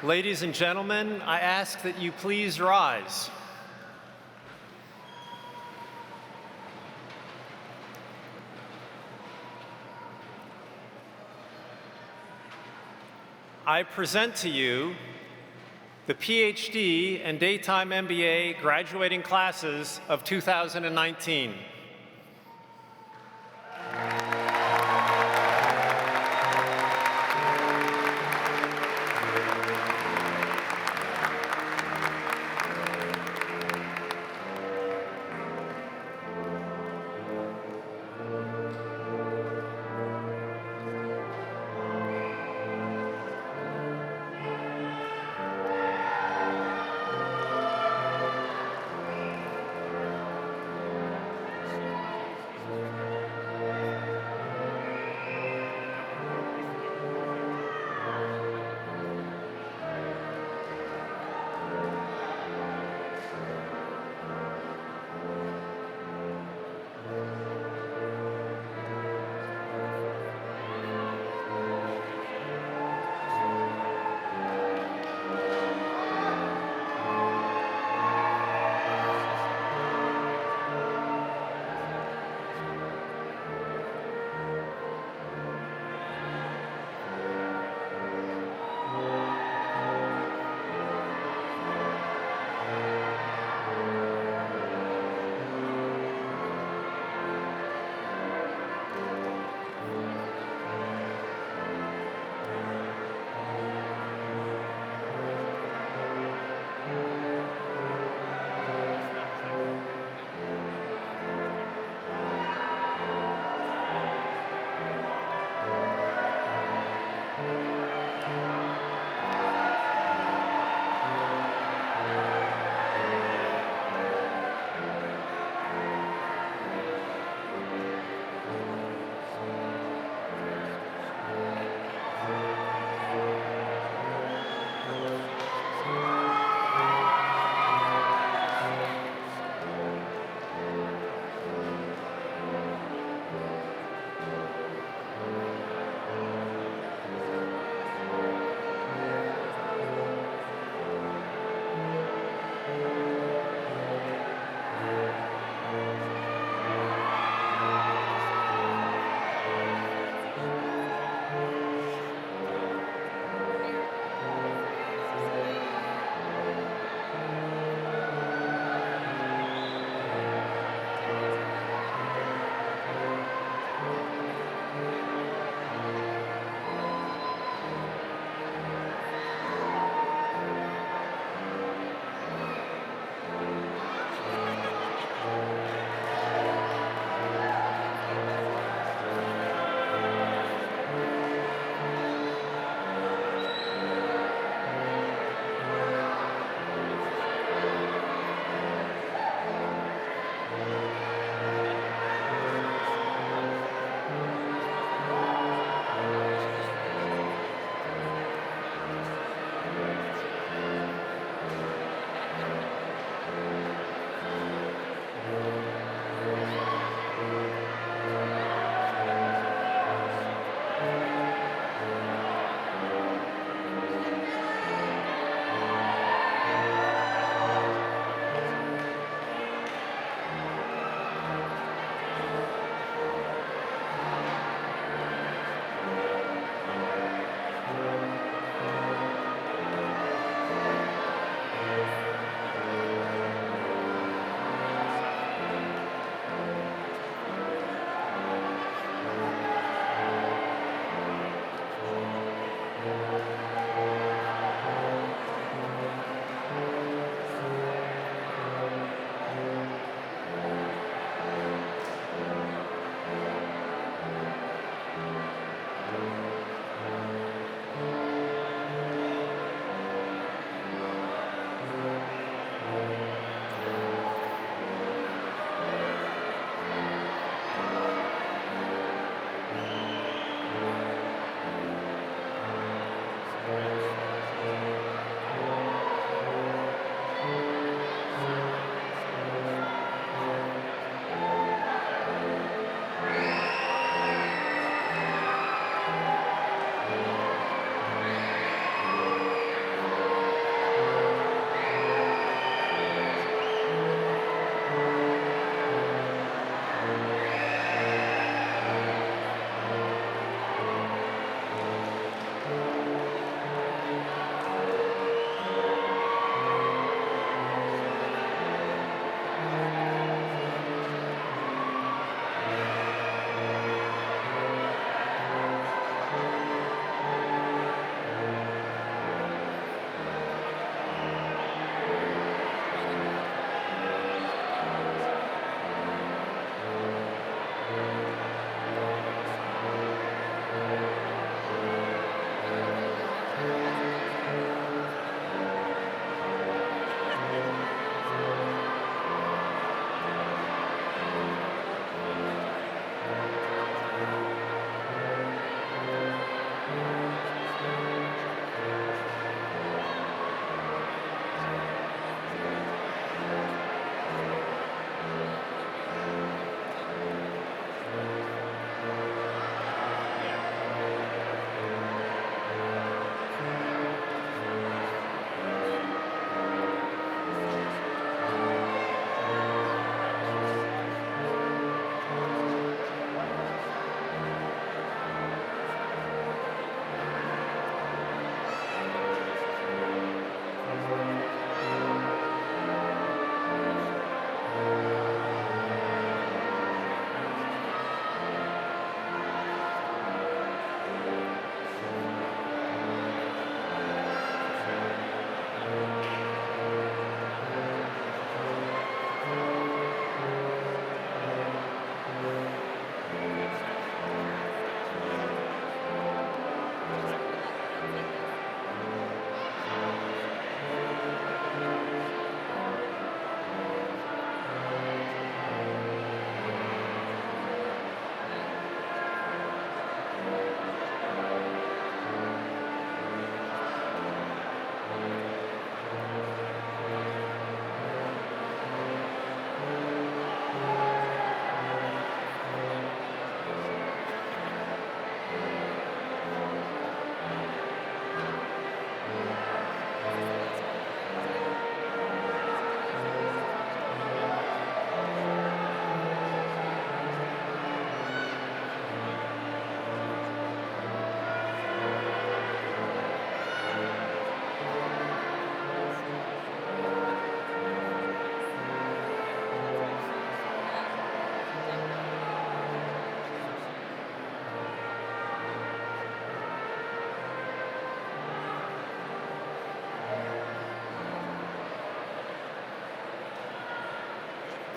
Ladies and gentlemen, I ask that you please rise. I present to you the PhD and daytime MBA graduating classes of 2019.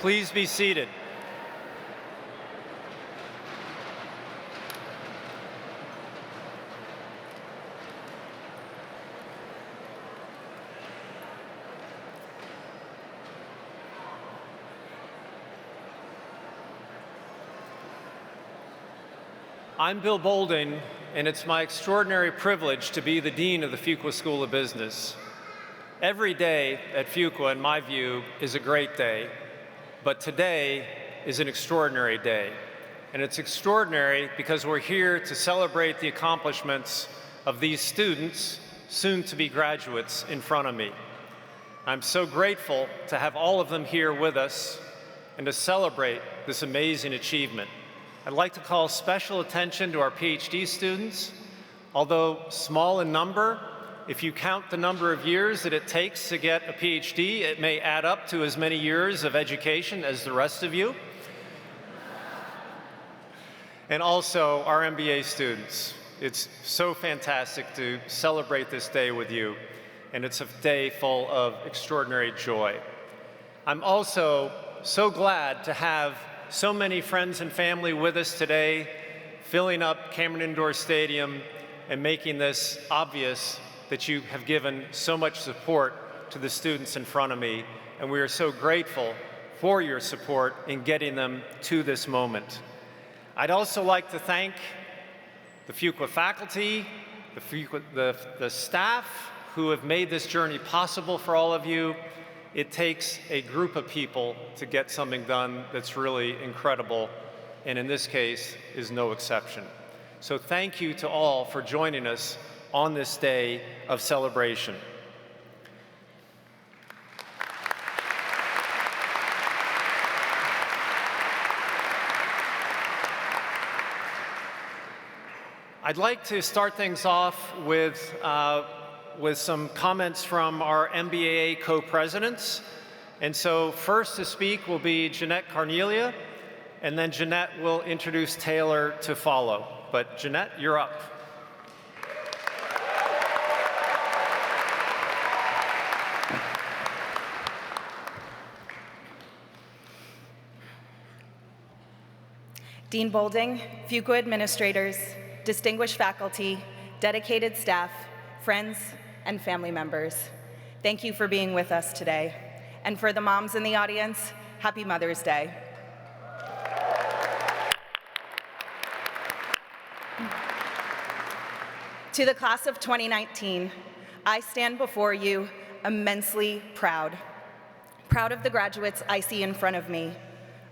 Please be seated. I'm Bill Bolding, and it's my extraordinary privilege to be the Dean of the Fuqua School of Business. Every day at Fuqua, in my view, is a great day, but today is an extraordinary day. And it's extraordinary because we're here to celebrate the accomplishments of these students, soon to be graduates, in front of me. I'm so grateful to have all of them here with us and to celebrate this amazing achievement. I'd like to call special attention to our PhD students. Although small in number, if you count the number of years that it takes to get a PhD, it may add up to as many years of education as the rest of you. And also our MBA students. It's so fantastic to celebrate this day with you, and it's a day full of extraordinary joy. I'm also so glad to have so many friends and family with us today, filling up Cameron Indoor Stadium and making this obvious that you have given so much support to the students in front of me, and we are so grateful for your support in getting them to this moment. I'd also like to thank the Fuqua faculty, the staff who have made this journey possible for all of you. It takes a group of people to get something done that's really incredible, and in this case is no exception. So thank you to all for joining us on this day of celebration. I'd like to start things off with some comments from our MBA co-presidents. And so first to speak will be Jeanette Carnelia, and then Jeanette will introduce Taylor to follow. But Jeanette, you're up. Dean Bolding, Fuqua administrators, distinguished faculty, dedicated staff, friends, and family members, thank you for being with us today. And for the moms in the audience, happy Mother's Day. To the class of 2019, I stand before you immensely proud. Proud of the graduates I see in front of me.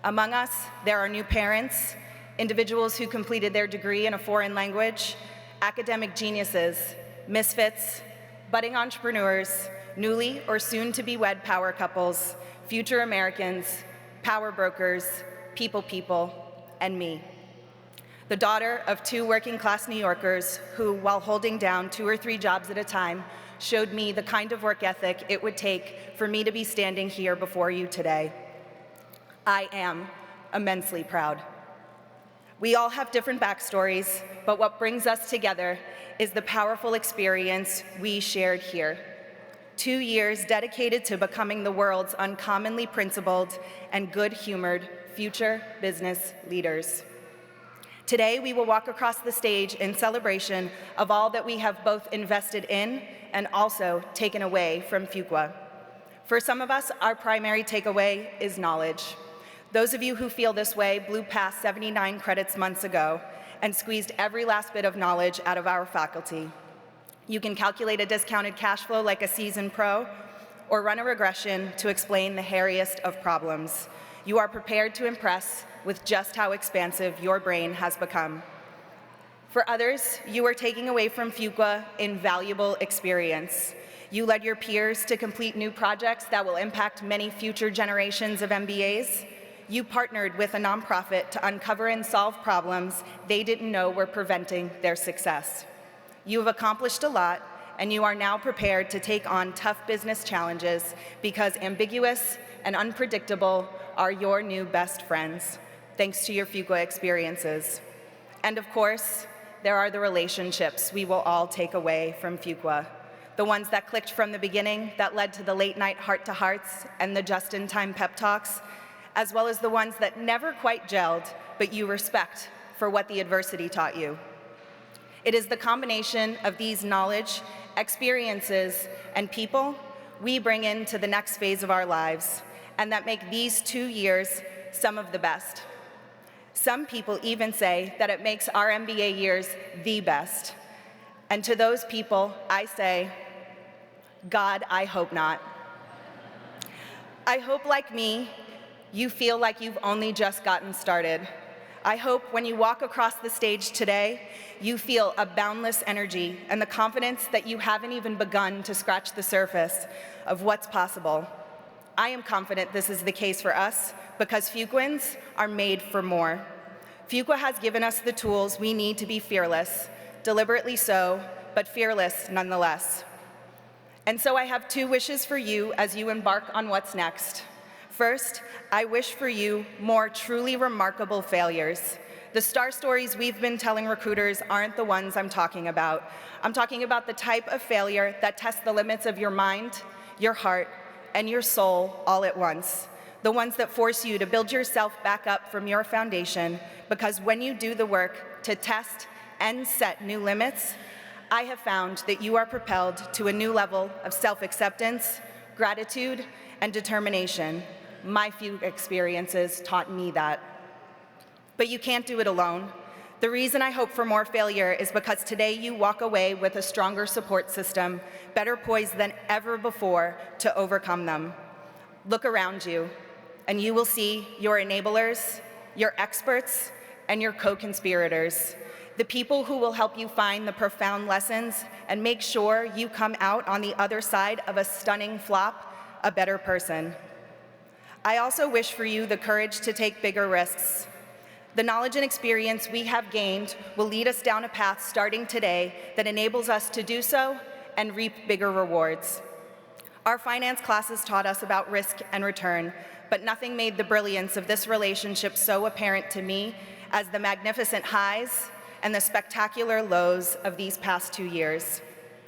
Among us, there are new parents, individuals who completed their degree in a foreign language, academic geniuses, misfits, budding entrepreneurs, newly or soon-to-be-wed power couples, future Americans, power brokers, people, and me. The daughter of two working-class New Yorkers who, while holding down 2 or 3 jobs at a time, showed me the kind of work ethic it would take for me to be standing here before you today. I am immensely proud. We all have different backstories, but what brings us together is the powerful experience we shared here. 2 years dedicated to becoming the world's uncommonly principled and good-humored future business leaders. Today, we will walk across the stage in celebration of all that we have both invested in and also taken away from Fuqua. For some of us, our primary takeaway is knowledge. Those of you who feel this way blew past 79 credits months ago and squeezed every last bit of knowledge out of our faculty. You can calculate a discounted cash flow like a seasoned pro, or run a regression to explain the hairiest of problems. You are prepared to impress with just how expansive your brain has become. For others, you are taking away from Fuqua invaluable experience. You led your peers to complete new projects that will impact many future generations of MBAs. You partnered with a nonprofit to uncover and solve problems they didn't know were preventing their success. You have accomplished a lot, and you are now prepared to take on tough business challenges because ambiguous and unpredictable are your new best friends, thanks to your Fuqua experiences. And of course, there are the relationships we will all take away from Fuqua. The ones that clicked from the beginning, that led to the late-night heart-to-hearts and the just-in-time pep talks, as well as the ones that never quite gelled, but you respect for what the adversity taught you. It is the combination of these knowledge, experiences, and people we bring into the next phase of our lives, and that make these 2 years some of the best. Some people even say that it makes our MBA years the best. And to those people, I say, God, I hope not. I hope, like me, you feel like you've only just gotten started. I hope when you walk across the stage today, you feel a boundless energy and the confidence that you haven't even begun to scratch the surface of what's possible. I am confident this is the case for us because Fuquans are made for more. Fuqua has given us the tools we need to be fearless, deliberately so, but fearless nonetheless. And so I have 2 wishes for you as you embark on what's next. First, I wish for you more truly remarkable failures. The star stories we've been telling recruiters aren't the ones I'm talking about. I'm talking about the type of failure that tests the limits of your mind, your heart, and your soul all at once. The ones that force you to build yourself back up from your foundation, because when you do the work to test and set new limits, I have found that you are propelled to a new level of self-acceptance, gratitude, and determination. My few experiences taught me that. But you can't do it alone. The reason I hope for more failure is because today you walk away with a stronger support system, better poised than ever before to overcome them. Look around you, and you will see your enablers, your experts, and your co-conspirators, the people who will help you find the profound lessons and make sure you come out on the other side of a stunning flop, a better person. I also wish for you the courage to take bigger risks. The knowledge and experience we have gained will lead us down a path starting today that enables us to do so and reap bigger rewards. Our finance classes taught us about risk and return, but nothing made the brilliance of this relationship so apparent to me as the magnificent highs and the spectacular lows of these past 2 years.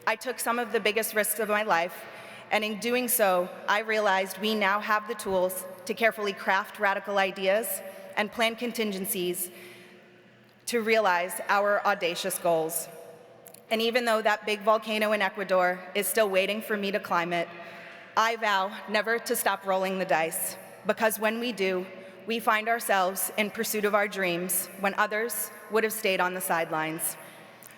I took some of the biggest risks of my life, and in doing so, I realized we now have the tools to carefully craft radical ideas and plan contingencies to realize our audacious goals. And even though that big volcano in Ecuador is still waiting for me to climb it, I vow never to stop rolling the dice, because when we do, we find ourselves in pursuit of our dreams when others would have stayed on the sidelines.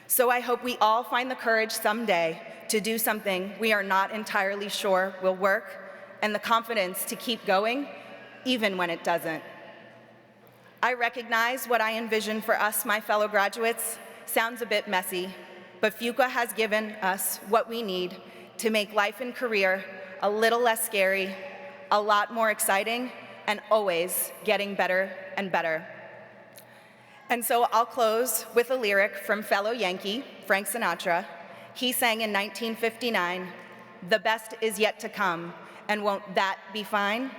So I hope we all find the courage someday to do something we are not entirely sure will work, and the confidence to keep going even when it doesn't. I recognize what I envision for us, my fellow graduates, sounds a bit messy, but Fuqua has given us what we need to make life and career a little less scary, a lot more exciting, and always getting better and better. And so I'll close with a lyric from fellow Yankee, Frank Sinatra. He sang in 1959, "The best is yet to come, and won't that be fine?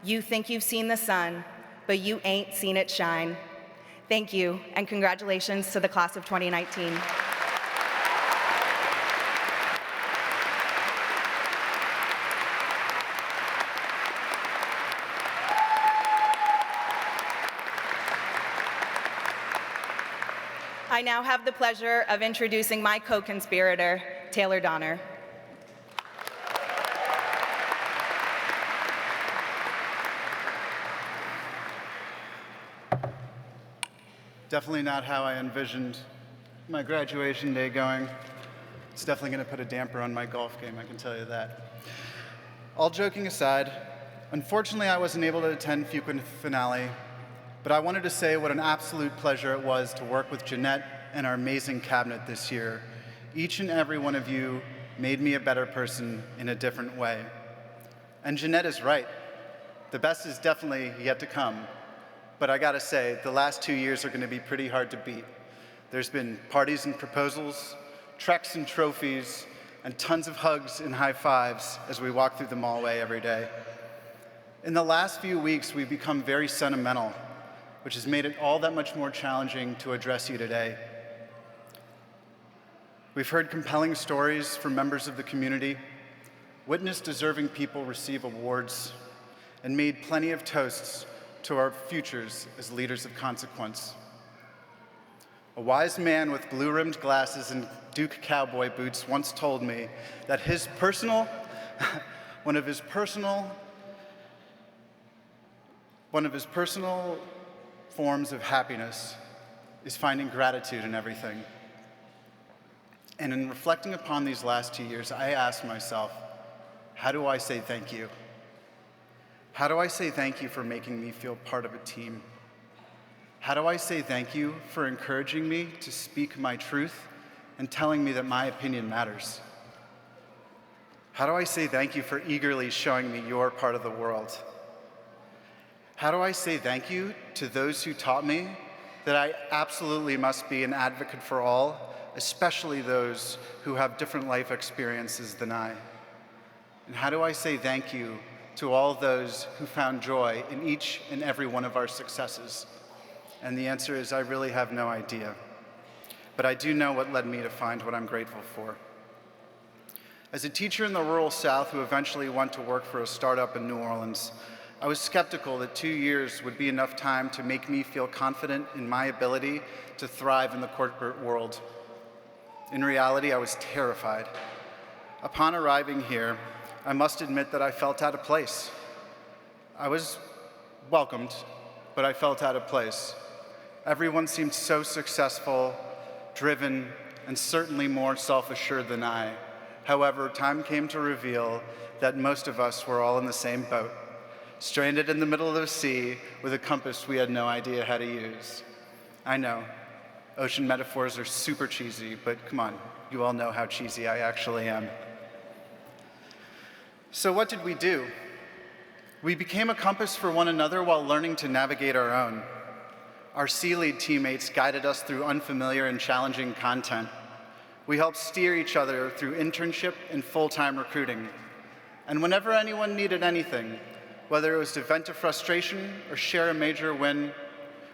You think you've seen the sun, but you ain't seen it shine." Thank you, and congratulations to the class of 2019. I now have the pleasure of introducing my co-conspirator, Taylor Donner. Definitely not how I envisioned my graduation day going. It's definitely going to put a damper on my golf game, I can tell you that. All joking aside, unfortunately I wasn't able to attend Fuqua finale, but I wanted to say what an absolute pleasure it was to work with Jeanette and our amazing cabinet this year. Each and every one of you made me a better person in a different way. And Jeanette is right. The best is definitely yet to come. But I gotta say, the last 2 years are gonna be pretty hard to beat. There's been parties and proposals, treks and trophies, and tons of hugs and high fives as we walk through the mallway every day. In the last few weeks, we've become very sentimental, which has made it all that much more challenging to address you today. We've heard compelling stories from members of the community, witnessed deserving people receive awards, and made plenty of toasts to our futures as leaders of consequence. A wise man with blue-rimmed glasses and Duke cowboy boots once told me that one of his personal forms of happiness is finding gratitude in everything. And in reflecting upon these last 2 years, I asked myself, how do I say thank you? How do I say thank you for making me feel part of a team? How do I say thank you for encouraging me to speak my truth and telling me that my opinion matters? How do I say thank you for eagerly showing me your part of the world? How do I say thank you to those who taught me that I absolutely must be an advocate for all, especially those who have different life experiences than I? And how do I say thank you to all those who found joy in each and every one of our successes? And the answer is, I really have no idea. But I do know what led me to find what I'm grateful for. As a teacher in the rural South who eventually went to work for a startup in New Orleans, I was skeptical that 2 years would be enough time to make me feel confident in my ability to thrive in the corporate world. In reality, I was terrified. Upon arriving here, I must admit that I felt out of place. I was welcomed, but I felt out of place. Everyone seemed so successful, driven, and certainly more self-assured than I. However, time came to reveal that most of us were all in the same boat, stranded in the middle of the sea with a compass we had no idea how to use. I know, ocean metaphors are super cheesy, but come on, you all know how cheesy I actually am. So what did we do? We became a compass for one another while learning to navigate our own. Our C-Lead teammates guided us through unfamiliar and challenging content. We helped steer each other through internship and full-time recruiting. And whenever anyone needed anything, whether it was to vent a frustration or share a major win,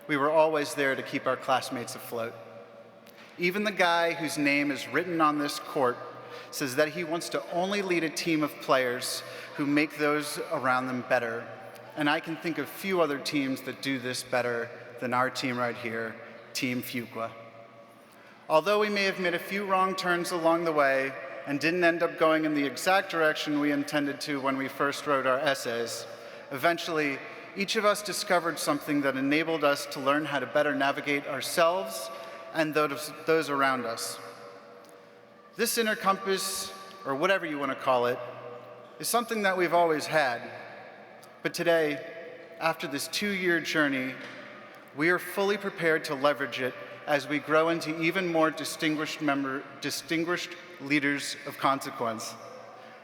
we were always there to keep our classmates afloat. Even the guy whose name is written on this court says that he wants to only lead a team of players who make those around them better. And I can think of few other teams that do this better than our team right here, Team Fuqua. Although we may have made a few wrong turns along the way and didn't end up going in the exact direction we intended to when we first wrote our essays, eventually, each of us discovered something that enabled us to learn how to better navigate ourselves and those around us. This inner compass, or whatever you want to call it, is something that we've always had. But today, after this 2-year journey, we are fully prepared to leverage it as we grow into even more distinguished leaders of consequence.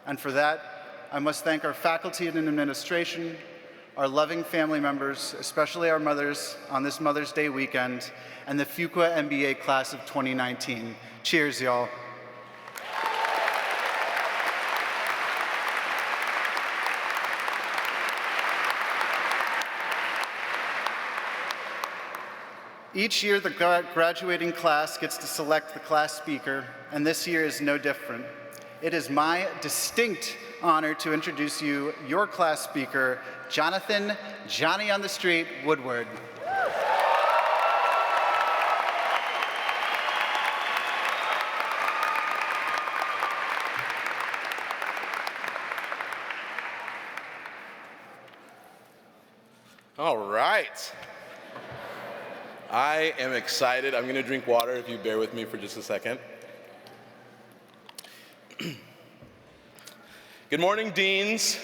And for that, I must thank our faculty and administration, our loving family members, especially our mothers on this Mother's Day weekend, and the Fuqua MBA class of 2019. Cheers, y'all. Each year, the graduating class gets to select the class speaker, and this year is no different. It is my distinct honor to introduce you your class speaker, Jonathan Johnny on the Street Woodward. All right. I am excited. I'm going to drink water if you bear with me for just a second. Good morning, deans,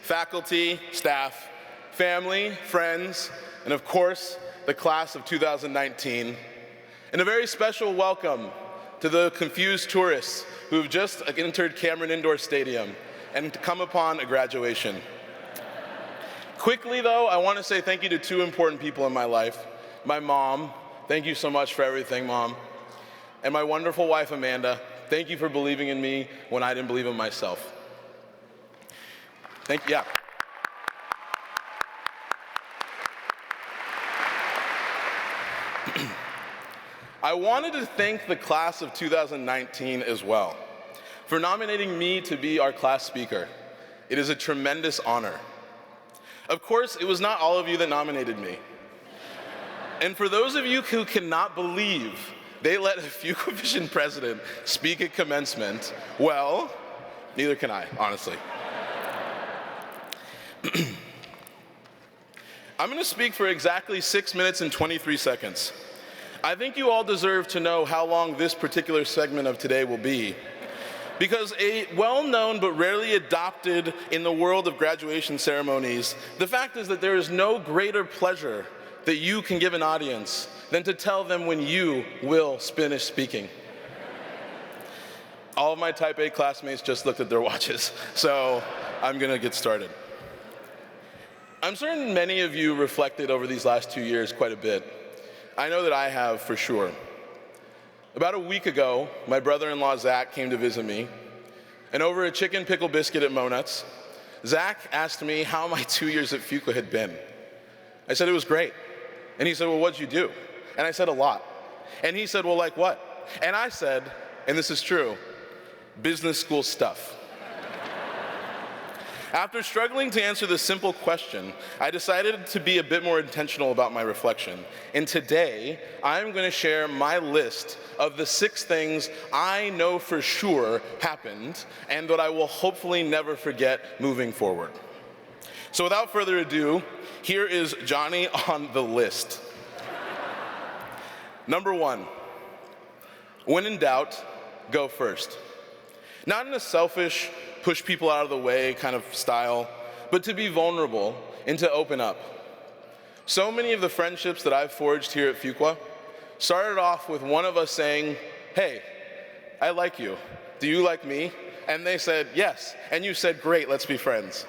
faculty, staff, family, friends, and of course, the class of 2019. And a very special welcome to the confused tourists who have just entered Cameron Indoor Stadium and come upon a graduation. Quickly, though, I want to say thank you to two important people in my life. My mom, thank you so much for everything, Mom. And my wonderful wife, Amanda, thank you for believing in me when I didn't believe in myself. Thank you, yeah. I wanted to thank the class of 2019 as well for nominating me to be our class speaker. It is a tremendous honor. Of course, it was not all of you that nominated me. And for those of you who cannot believe they let a Fuqua Vision president speak at commencement, well, neither can I, honestly. I'm going to speak for exactly 6 minutes and 23 seconds. I think you all deserve to know how long this particular segment of today will be, because a well-known but rarely adopted in the world of graduation ceremonies, the fact is that there is no greater pleasure that you can give an audience than to tell them when you will finish speaking. All of my Type A classmates just looked at their watches, so I'm going to get started. I'm certain many of you reflected over these last 2 years quite a bit. I know that I have for sure. About a week ago, my brother-in-law Zach came to visit me, and over a chicken pickle biscuit at Monuts, Zach asked me how my 2 years at Fuqua had been. I said it was great. And he said, well, what'd you do? And I said a lot. And he said, well, like what? And I said, and this is true, business school stuff. After struggling to answer this simple question, I decided to be a bit more intentional about my reflection. And today, I'm going to share my list of the 6 things I know for sure happened and that I will hopefully never forget moving forward. So without further ado, here is Johnny on the list. Number 1, when in doubt, go first. Not in a selfish, push people out of the way kind of style, but to be vulnerable and to open up. So many of the friendships that I've forged here at Fuqua started off with one of us saying, hey, I like you. Do you like me? And they said, yes. And you said, great, let's be friends.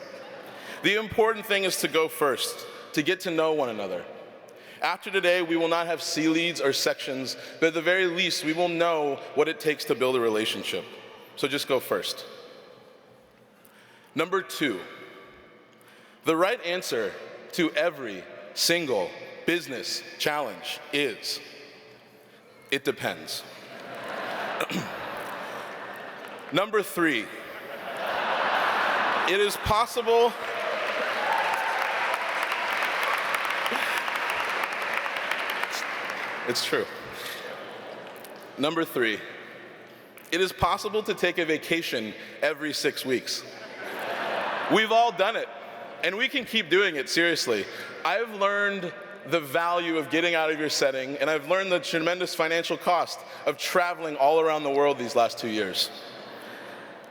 The important thing is to go first, to get to know one another. After today, we will not have C-leads or sections, but at the very least, we will know what it takes to build a relationship. So just go first. Number 2, the right answer to every single business challenge is, it depends. Number 3, it is possible it's true. Number 3, it is possible to take a vacation every 6 weeks. We've all done it, and we can keep doing it, seriously. I've learned the value of getting out of your setting, and I've learned the tremendous financial cost of traveling all around the world these last 2 years.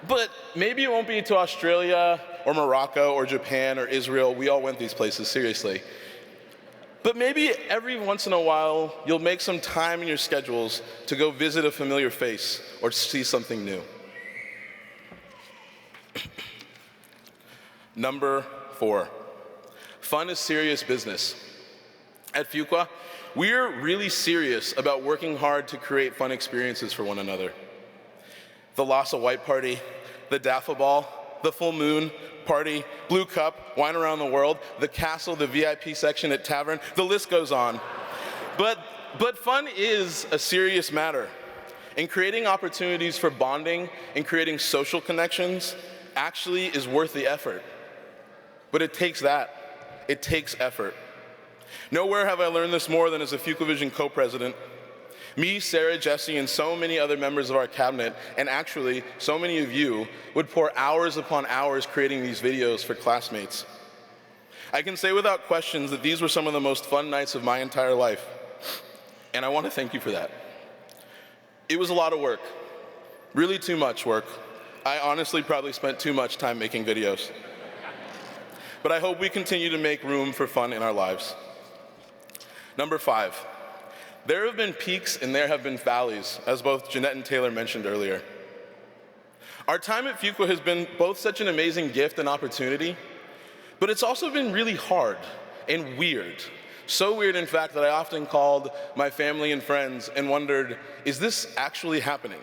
But maybe it won't be to Australia or Morocco or Japan or Israel. We all went these places, seriously. But maybe every once in a while, you'll make some time in your schedules to go visit a familiar face or see something new. Number 4, fun is serious business. At Fuqua, we're really serious about working hard to create fun experiences for one another. The Lost a White party, the Daffle Ball, the Full Moon party, Blue Cup, Wine Around the World, the Castle, the VIP section at Tavern, the list goes on. But fun is a serious matter. And creating opportunities for bonding and creating social connections actually is worth the effort. But it takes that. It takes effort. Nowhere have I learned this more than as a Fuqua Vision co-president. Me, Sarah, Jesse, and so many other members of our cabinet, and actually so many of you, would pour hours upon hours creating these videos for classmates. I can say without questions that these were some of the most fun nights of my entire life. And I want to thank you for that. It was a lot of work. Really too much work. I honestly probably spent too much time making videos. But I hope we continue to make room for fun in our lives. Number 5, there have been peaks and there have been valleys, as both Jeanette and Taylor mentioned earlier. Our time at Fuqua has been both such an amazing gift and opportunity, but it's also been really hard and weird. So weird, in fact, that I often called my family and friends and wondered, is this actually happening?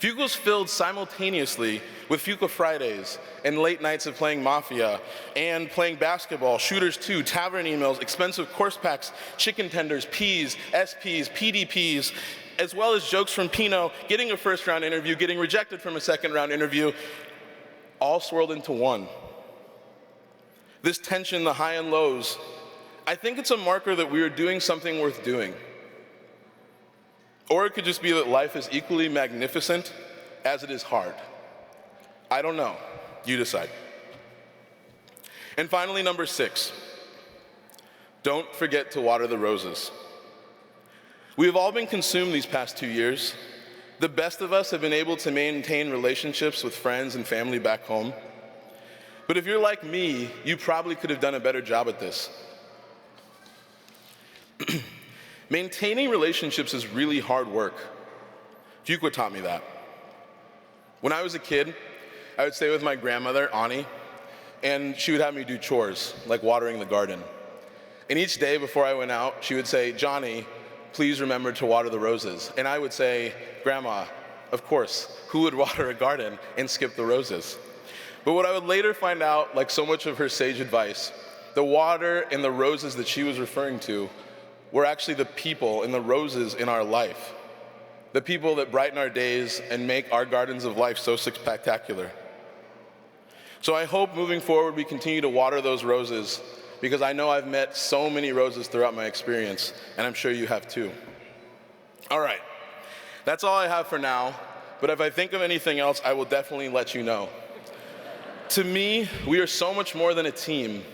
Fuqua's filled simultaneously with Fuqua Fridays and late nights of playing Mafia and playing basketball, Shooters 2, tavern emails, expensive course packs, chicken tenders, Ps, SPs, PDPs, as well as jokes from Pino, getting a first-round interview, getting rejected from a second-round interview, all swirled into one. this tension, the high and lows, I think it's a marker that we are doing something worth doing. Or it could just be that life is equally magnificent as it is hard. I don't know. You decide. And finally, number 6, don't forget to water the roses. We have all been consumed these past 2 years. The best of us have been able to maintain relationships with friends and family back home. But if you're like me, you probably could have done a better job at this. Maintaining relationships is really hard work. Fuqua taught me that. When I was a kid, I would stay with my grandmother, Ani, and she would have me do chores, like watering the garden. And each day before I went out, she would say, "Johnny, please remember to water the roses." And I would say, "Grandma, of course, who would water a garden and skip the roses?" But what I would later find out, like so much of her sage advice, the water and the roses that she was referring to were actually the people and the roses in our life. The people that brighten our days and make our gardens of life so spectacular. So I hope moving forward we continue to water those roses, because I know I've met so many roses throughout my experience, and I'm sure you have too. All right, that's all I have for now, but if I think of anything else, I will definitely let you know. To me, we are so much more than a team.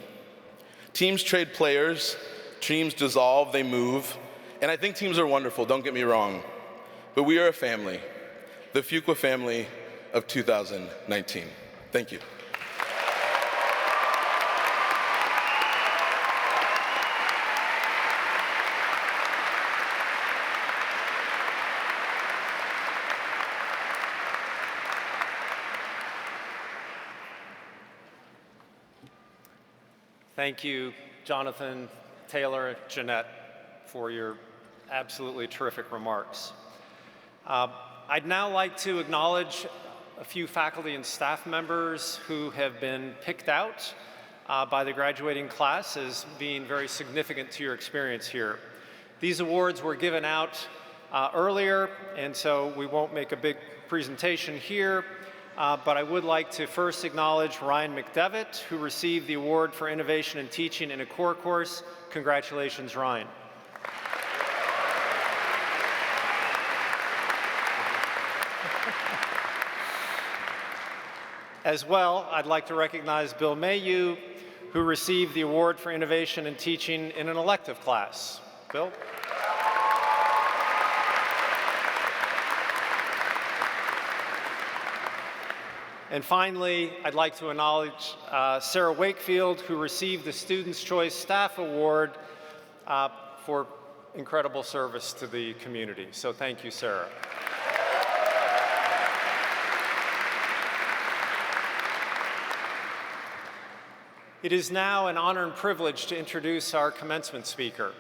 Teams trade players, teams dissolve, they move, and I think teams are wonderful, don't get me wrong, but we are a family, the Fuqua family of 2019. Thank you. Thank you, Jonathan, Taylor, Jeanette, for your absolutely terrific remarks. I'd now like to acknowledge a few faculty and staff members who have been picked out by the graduating class as being very significant to your experience here. These awards were given out earlier, and so we won't make a big presentation here. But I would like to first acknowledge Ryan McDevitt, who received the award for innovation in teaching in a core course. Congratulations, Ryan. As well, I'd like to recognize Bill Mayhew, who received the award for innovation in teaching in an elective class. Bill? And finally, I'd like to acknowledge Sarah Wakefield, who received the Students' Choice Staff Award for incredible service to the community. So thank you, Sarah. It is now an honor and privilege to introduce our commencement speaker.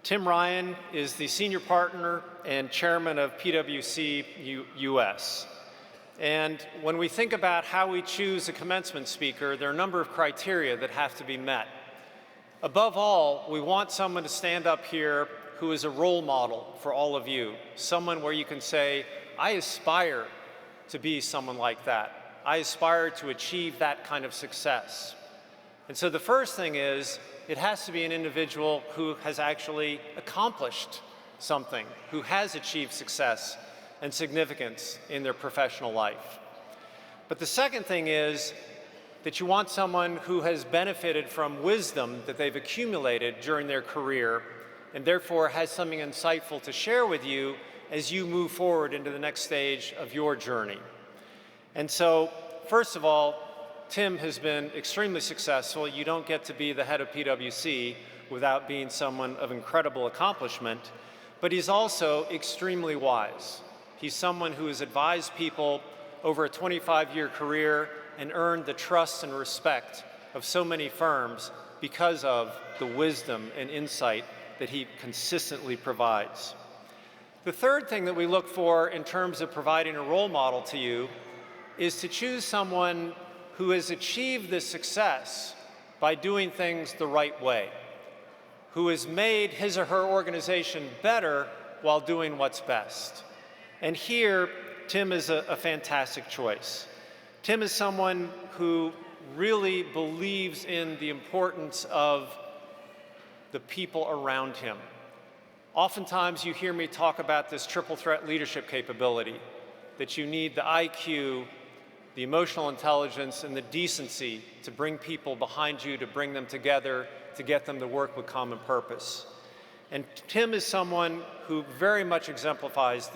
Tim Ryan is the senior partner and chairman of PwC US. And when we think about how we choose a commencement speaker, there are a number of criteria that have to be met. Above all, we want someone to stand up here who is a role model for all of you, someone where you can say, I aspire to be someone like that. I aspire to achieve that kind of success. And so the first thing is, it has to be an individual who has actually accomplished something, who has achieved success and significance in their professional life. But the second thing is that you want someone who has benefited from wisdom that they've accumulated during their career and therefore has something insightful to share with you as you move forward into the next stage of your journey. And so, first of all, Tim has been extremely successful. You don't get to be the head of PwC without being someone of incredible accomplishment, but he's also extremely wise. He's someone who has advised people over a 25-year career and earned the trust and respect of so many firms because of the wisdom and insight that he consistently provides. The third thing that we look for in terms of providing a role model to you is to choose someone who has achieved this success by doing things the right way, who has made his or her organization better while doing what's best. And here, Tim is a fantastic choice. Tim is someone who really believes in the importance of the people around him. Oftentimes you hear me talk about this triple threat leadership capability, that you need the IQ, the emotional intelligence, and the decency to bring people behind you, to bring them together, to get them to work with common purpose. And Tim is someone who very much exemplifies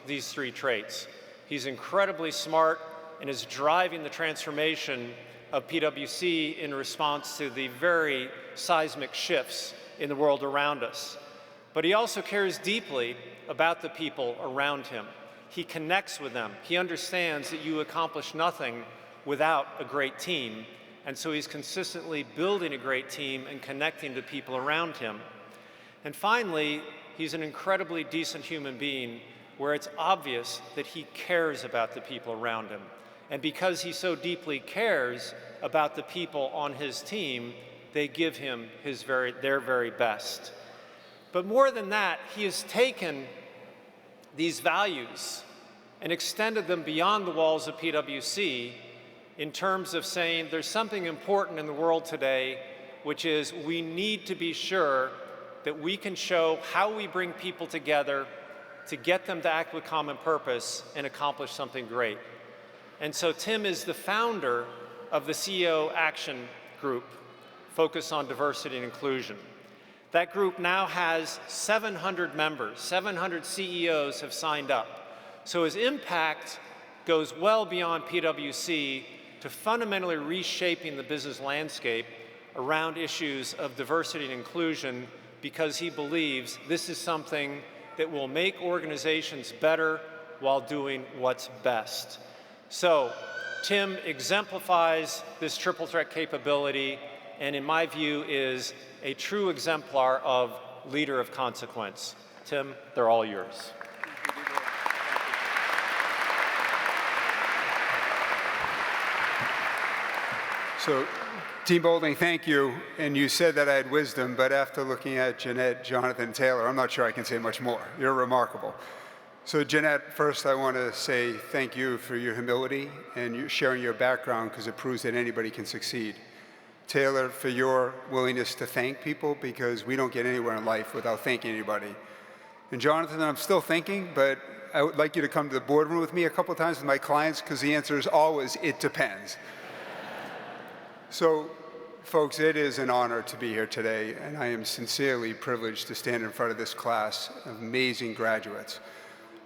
these three traits. He's incredibly smart and is driving the transformation of PwC in response to the very seismic shifts in the world around us. But he also cares deeply about the people around him. He connects with them. He understands that you accomplish nothing without a great team, and so he's consistently building a great team and connecting to people around him. And finally, he's an incredibly decent human being where it's obvious that he cares about the people around him. And because he so deeply cares about the people on his team, they give him their very best. But more than that, he has taken these values and extended them beyond the walls of PwC in terms of saying there's something important in the world today, which is we need to be sure that we can show how we bring people together to get them to act with common purpose and accomplish something great. And so Tim is the founder of the CEO Action Group, focused on diversity and inclusion. That group now has 700 members, 700 CEOs have signed up. So his impact goes well beyond PwC to fundamentally reshaping the business landscape around issues of diversity and inclusion, because he believes this is something that will make organizations better while doing what's best. So Tim exemplifies this triple threat capability, and in my view is a true exemplar of leader of consequence. Tim, they're all yours. So, Team Boulding, thank you. And you said that I had wisdom, but after looking at Jeanette, Jonathan, Taylor, I'm not sure I can say much more. You're remarkable. So, Jeanette, first I want to say thank you for your humility and you sharing your background, because it proves that anybody can succeed. Taylor, for your willingness to thank people, because we don't get anywhere in life without thanking anybody. And Jonathan, I'm still thinking, but I would like you to come to the boardroom with me a couple of times with my clients, because the answer is always, it depends. So, folks, it is an honor to be here today, and I am sincerely privileged to stand in front of this class of amazing graduates.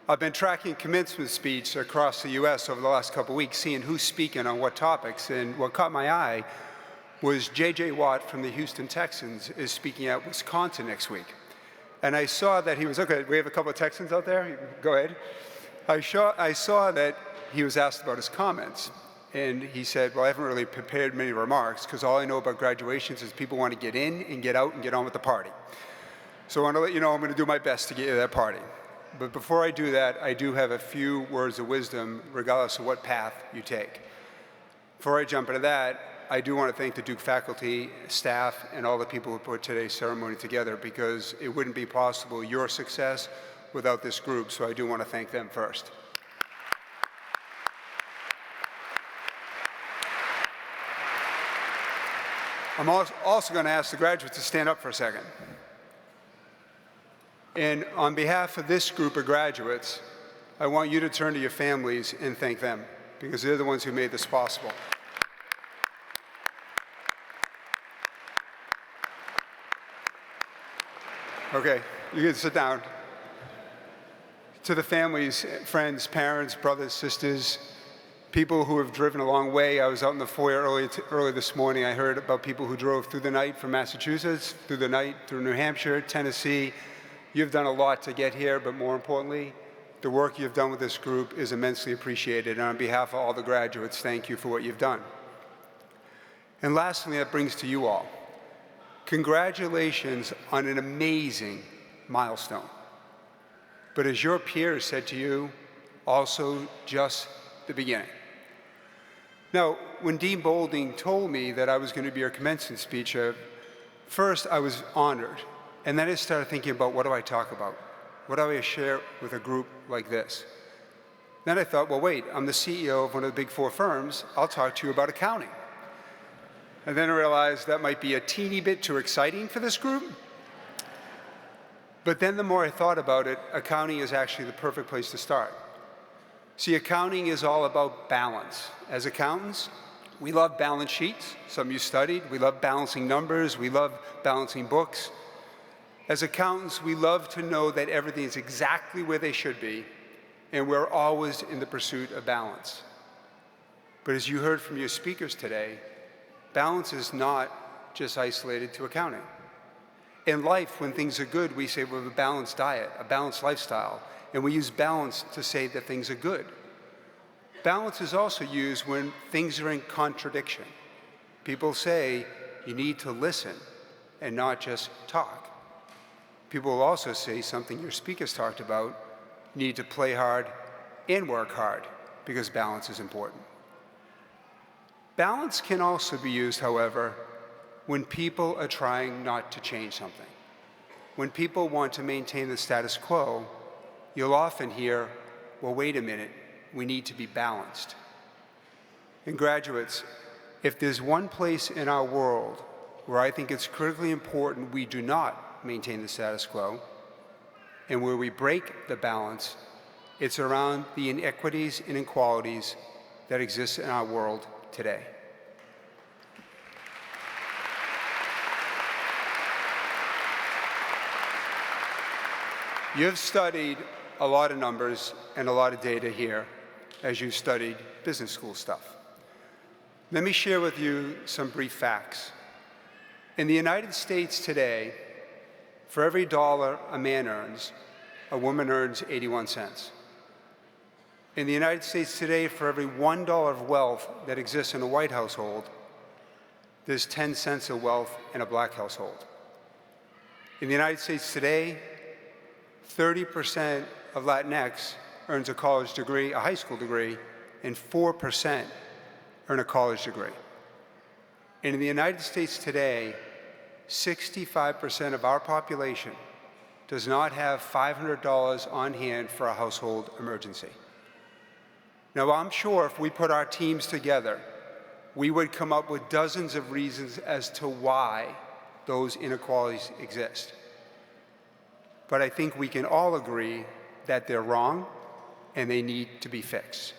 I've been tracking commencement speech across the US over the last couple of weeks, seeing who's speaking on what topics, and what caught my eye was J.J. Watt from the Houston Texans is speaking at Wisconsin next week. And I saw that he was, okay, we have a couple of Texans out there, go ahead. I saw that he was asked about his comments. And he said, well, I haven't really prepared many remarks, because all I know about graduations is people want to get in and get out and get on with the party. So I want to let you know I'm going to do my best to get you to that party. But before I do that, I do have a few words of wisdom, regardless of what path you take. Before I jump into that, I do want to thank the Duke faculty, staff, and all the people who put today's ceremony together, because it wouldn't be possible, your success, without this group. So I do want to thank them first. I'm also going to ask the graduates to stand up for a second. And on behalf of this group of graduates, I want you to turn to your families and thank them, because they're the ones who made this possible. Okay, you can sit down. To the families, friends, parents, brothers, sisters, people who have driven a long way. I was out in the foyer early this morning. I heard about people who drove through the night from Massachusetts, through the night through New Hampshire, Tennessee. You've done a lot to get here, but more importantly, the work you've done with this group is immensely appreciated. And on behalf of all the graduates, thank you for what you've done. And lastly, that brings to you all. Congratulations on an amazing milestone. But as your peers said to you, also just the beginning. Now, when Dean Boulding told me that I was going to be your commencement speaker, first I was honored, and then I started thinking about, what do I talk about? What do I share with a group like this? Then I thought, well, wait, I'm the CEO of one of the big 4 firms. I'll talk to you about accounting. And then I realized that might be a teeny bit too exciting for this group. But then the more I thought about it, accounting is actually the perfect place to start. See, accounting is all about balance. As accountants, we love balance sheets. Some of you studied. We love balancing numbers. We love balancing books. As accountants, we love to know that everything is exactly where they should be, and we're always in the pursuit of balance. But as you heard from your speakers today, balance is not just isolated to accounting. In life, when things are good, we say we have a balanced diet, a balanced lifestyle, and we use balance to say that things are good. Balance is also used when things are in contradiction. People say you need to listen and not just talk. People will also say something your speakers talked about, you need to play hard and work hard because balance is important. Balance can also be used, however, when people are trying not to change something. When people want to maintain the status quo, you'll often hear, well, wait a minute, we need to be balanced. And graduates, if there's one place in our world where I think it's critically important we do not maintain the status quo, and where we break the balance, it's around the inequities and inequalities that exist in our world today. You've studied a lot of numbers and a lot of data here as you studied business school stuff. Let me share with you some brief facts. In the United States today, for every dollar a man earns, a woman earns 81 cents. In the United States today, for every $1 of wealth that exists in a white household, there's 10 cents of wealth in a black household. In the United States today, 30% of Latinx earns a college degree, a high school degree, and 4% earn a college degree. And in the United States today, 65% of our population does not have $500 on hand for a household emergency. Now, I'm sure if we put our teams together, we would come up with dozens of reasons as to why those inequalities exist. But I think we can all agree that they're wrong and they need to be fixed.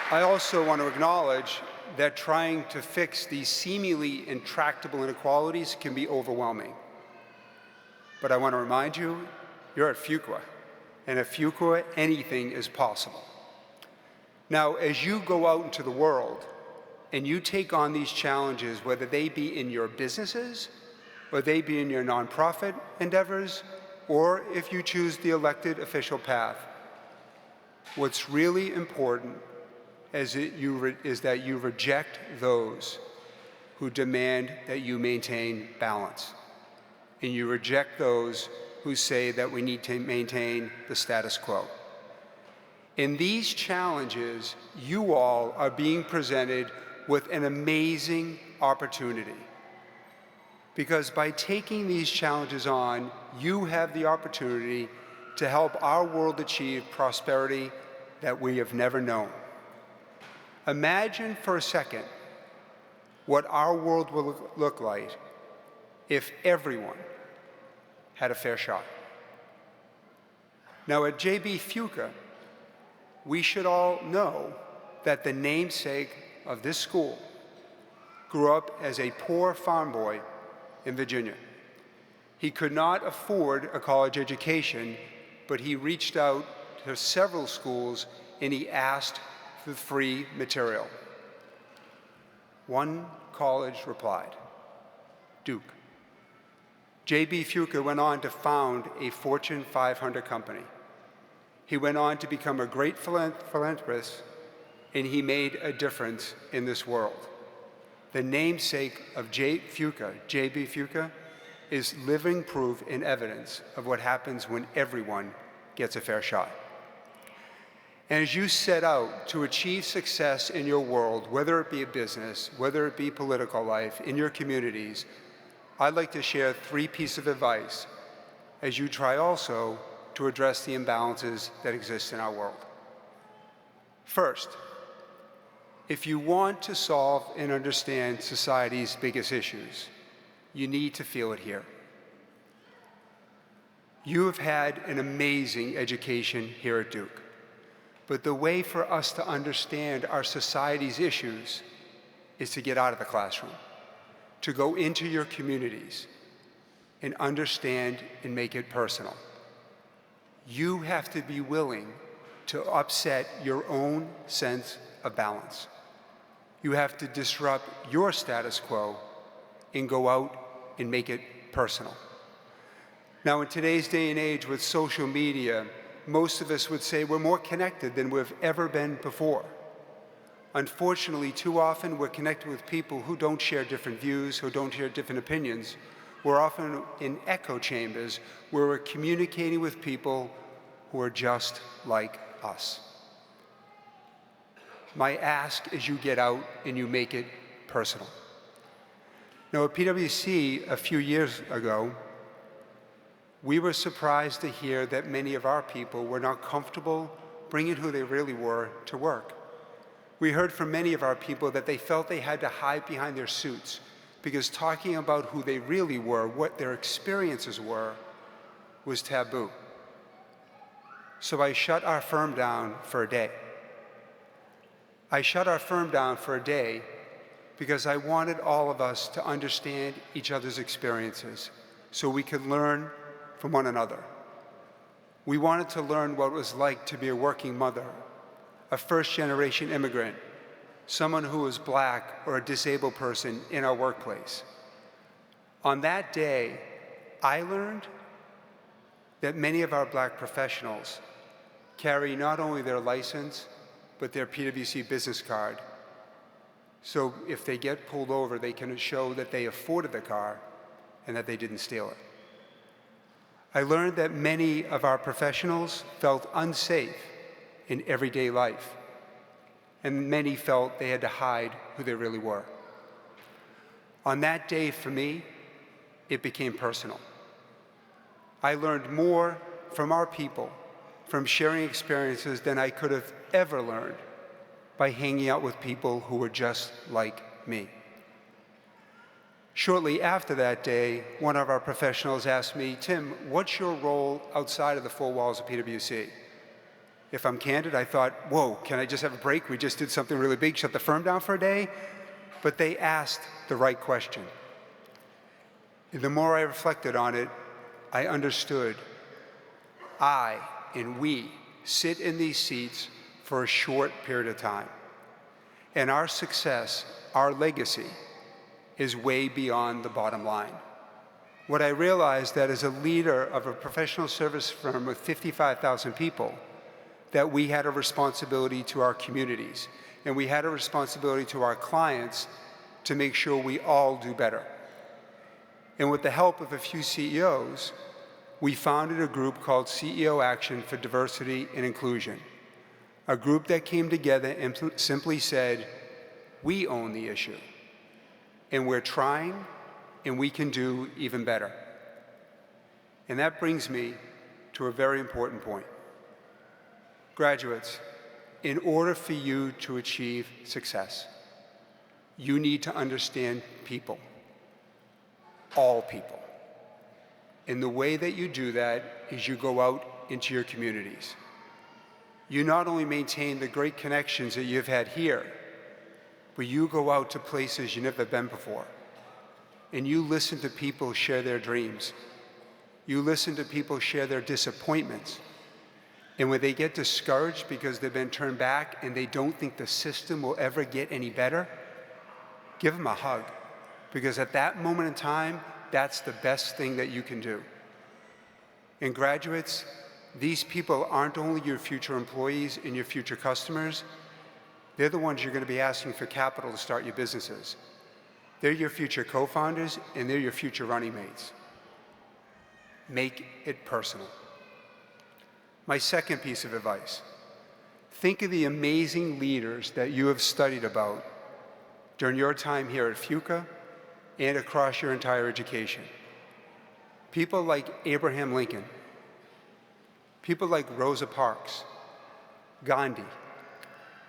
I also want to acknowledge that trying to fix these seemingly intractable inequalities can be overwhelming. But I want to remind you, you're at Fuqua, and at Fuqua, anything is possible. Now, as you go out into the world and you take on these challenges, whether they be in your businesses, or they be in your nonprofit endeavors, or if you choose the elected official path, what's really important is that you reject those who demand that you maintain balance. And you reject those who say that we need to maintain the status quo. In these challenges, you all are being presented with an amazing opportunity. Because by taking these challenges on, you have the opportunity to help our world achieve prosperity that we have never known. Imagine for a second what our world will look like if everyone had a fair shot. Now at JB Fuqua, we should all know that the namesake of this school grew up as a poor farm boy in Virginia. He could not afford a college education, but he reached out to several schools and he asked for free material. One college replied, Duke. JB Fuqua went on to found a Fortune 500 company. He went on to become a great philanthropist, and he made a difference in this world. The namesake of JB Fuqua, is living proof and evidence of what happens when everyone gets a fair shot. And as you set out to achieve success in your world, whether it be a business, whether it be political life, in your communities, I'd like to share 3 pieces of advice as you try also to address the imbalances that exist in our world. First, if you want to solve and understand society's biggest issues, you need to feel it here. You have had an amazing education here at Duke, but the way for us to understand our society's issues is to get out of the classroom, to go into your communities and understand and make it personal. You have to be willing to upset your own sense of balance. You have to disrupt your status quo and go out and make it personal. Now, in today's day and age with social media, most of us would say we're more connected than we've ever been before. Unfortunately, too often we're connected with people who don't share different views, who don't share different opinions. We're often in echo chambers where we're communicating with people who are just like us. My ask is you get out and you make it personal. Now, at PwC a few years ago, we were surprised to hear that many of our people were not comfortable bringing who they really were to work. We heard from many of our people that they felt they had to hide behind their suits because talking about who they really were, what their experiences were, was taboo. So I shut our firm down for a day. I shut our firm down for a day because I wanted all of us to understand each other's experiences so we could learn from one another. We wanted to learn what it was like to be a working mother, a first-generation immigrant, someone who was Black or a disabled person in our workplace. On that day, I learned that many of our Black professionals carry not only their license, but their PwC business card. So if they get pulled over, they can show that they afforded the car and that they didn't steal it. I learned that many of our professionals felt unsafe in everyday life, and many felt they had to hide who they really were. On that day, for me, it became personal. I learned more from our people, from sharing experiences than I could have ever learned by hanging out with people who were just like me. Shortly after that day, one of our professionals asked me, "Tim, what's your role outside of the four walls of PwC?" If I'm candid, I thought, whoa, can I just have a break? We just did something really big, shut the firm down for a day. But they asked the right question. And the more I reflected on it, I understood I and we sit in these seats for a short period of time. And our success, our legacy, is way beyond the bottom line. What I realized that as a leader of a professional service firm with 55,000 people, that we had a responsibility to our communities, and we had a responsibility to our clients to make sure we all do better. And with the help of a few CEOs, we founded a group called CEO Action for Diversity and Inclusion, a group that came together and simply said, we own the issue, and we're trying, and we can do even better. And that brings me to a very important point. Graduates, in order for you to achieve success, you need to understand people, all people. And the way that you do that is you go out into your communities. You not only maintain the great connections that you've had here, but you go out to places you've never been before. And you listen to people share their dreams. You listen to people share their disappointments. And when they get discouraged because they've been turned back and they don't think the system will ever get any better, give them a hug. Because at that moment in time, that's the best thing that you can do. And graduates, these people aren't only your future employees and your future customers, they're the ones you're going to be asking for capital to start your businesses. They're your future co-founders and they're your future running mates. Make it personal. My second piece of advice, think of the amazing leaders that you have studied about during your time here at Fuqua and across your entire education. People like Abraham Lincoln, people like Rosa Parks, Gandhi,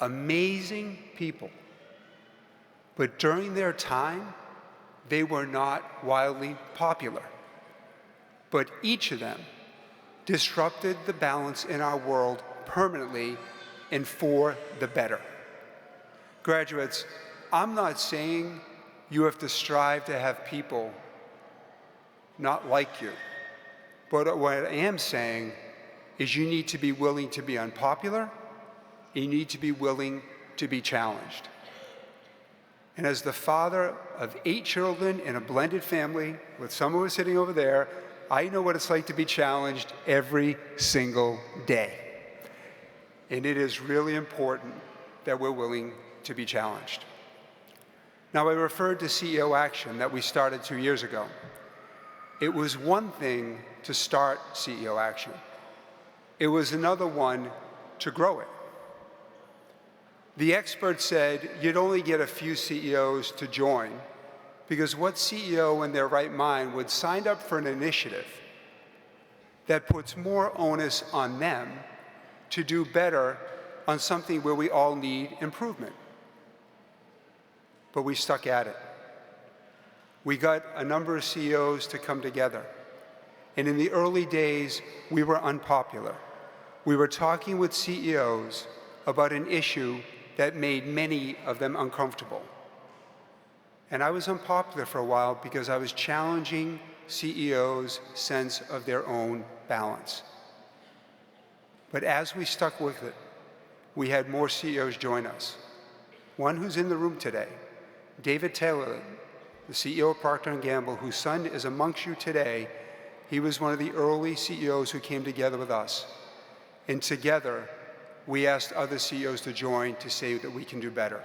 amazing people. But during their time, they were not wildly popular. But each of them disrupted the balance in our world permanently and for the better. Graduates, I'm not saying you have to strive to have people not like you. But what I am saying is you need to be willing to be unpopular, and you need to be willing to be challenged. And as the father of 8 children in a blended family with someone who's sitting over there, I know what it's like to be challenged every single day. And it is really important that we're willing to be challenged. Now, I referred to CEO Action that we started 2 years ago. It was one thing to start CEO Action. It was another one to grow it. The experts said you'd only get a few CEOs to join, because what CEO in their right mind would sign up for an initiative that puts more onus on them to do better on something where we all need improvement? But we stuck at it. We got a number of CEOs to come together. And in the early days, we were unpopular. We were talking with CEOs about an issue that made many of them uncomfortable. And I was unpopular for a while because I was challenging CEOs' sense of their own balance. But as we stuck with it, we had more CEOs join us. One who's in the room today, David Taylor, the CEO of Procter & Gamble, whose son is amongst you today, he was one of the early CEOs who came together with us. And together, we asked other CEOs to join to say that we can do better.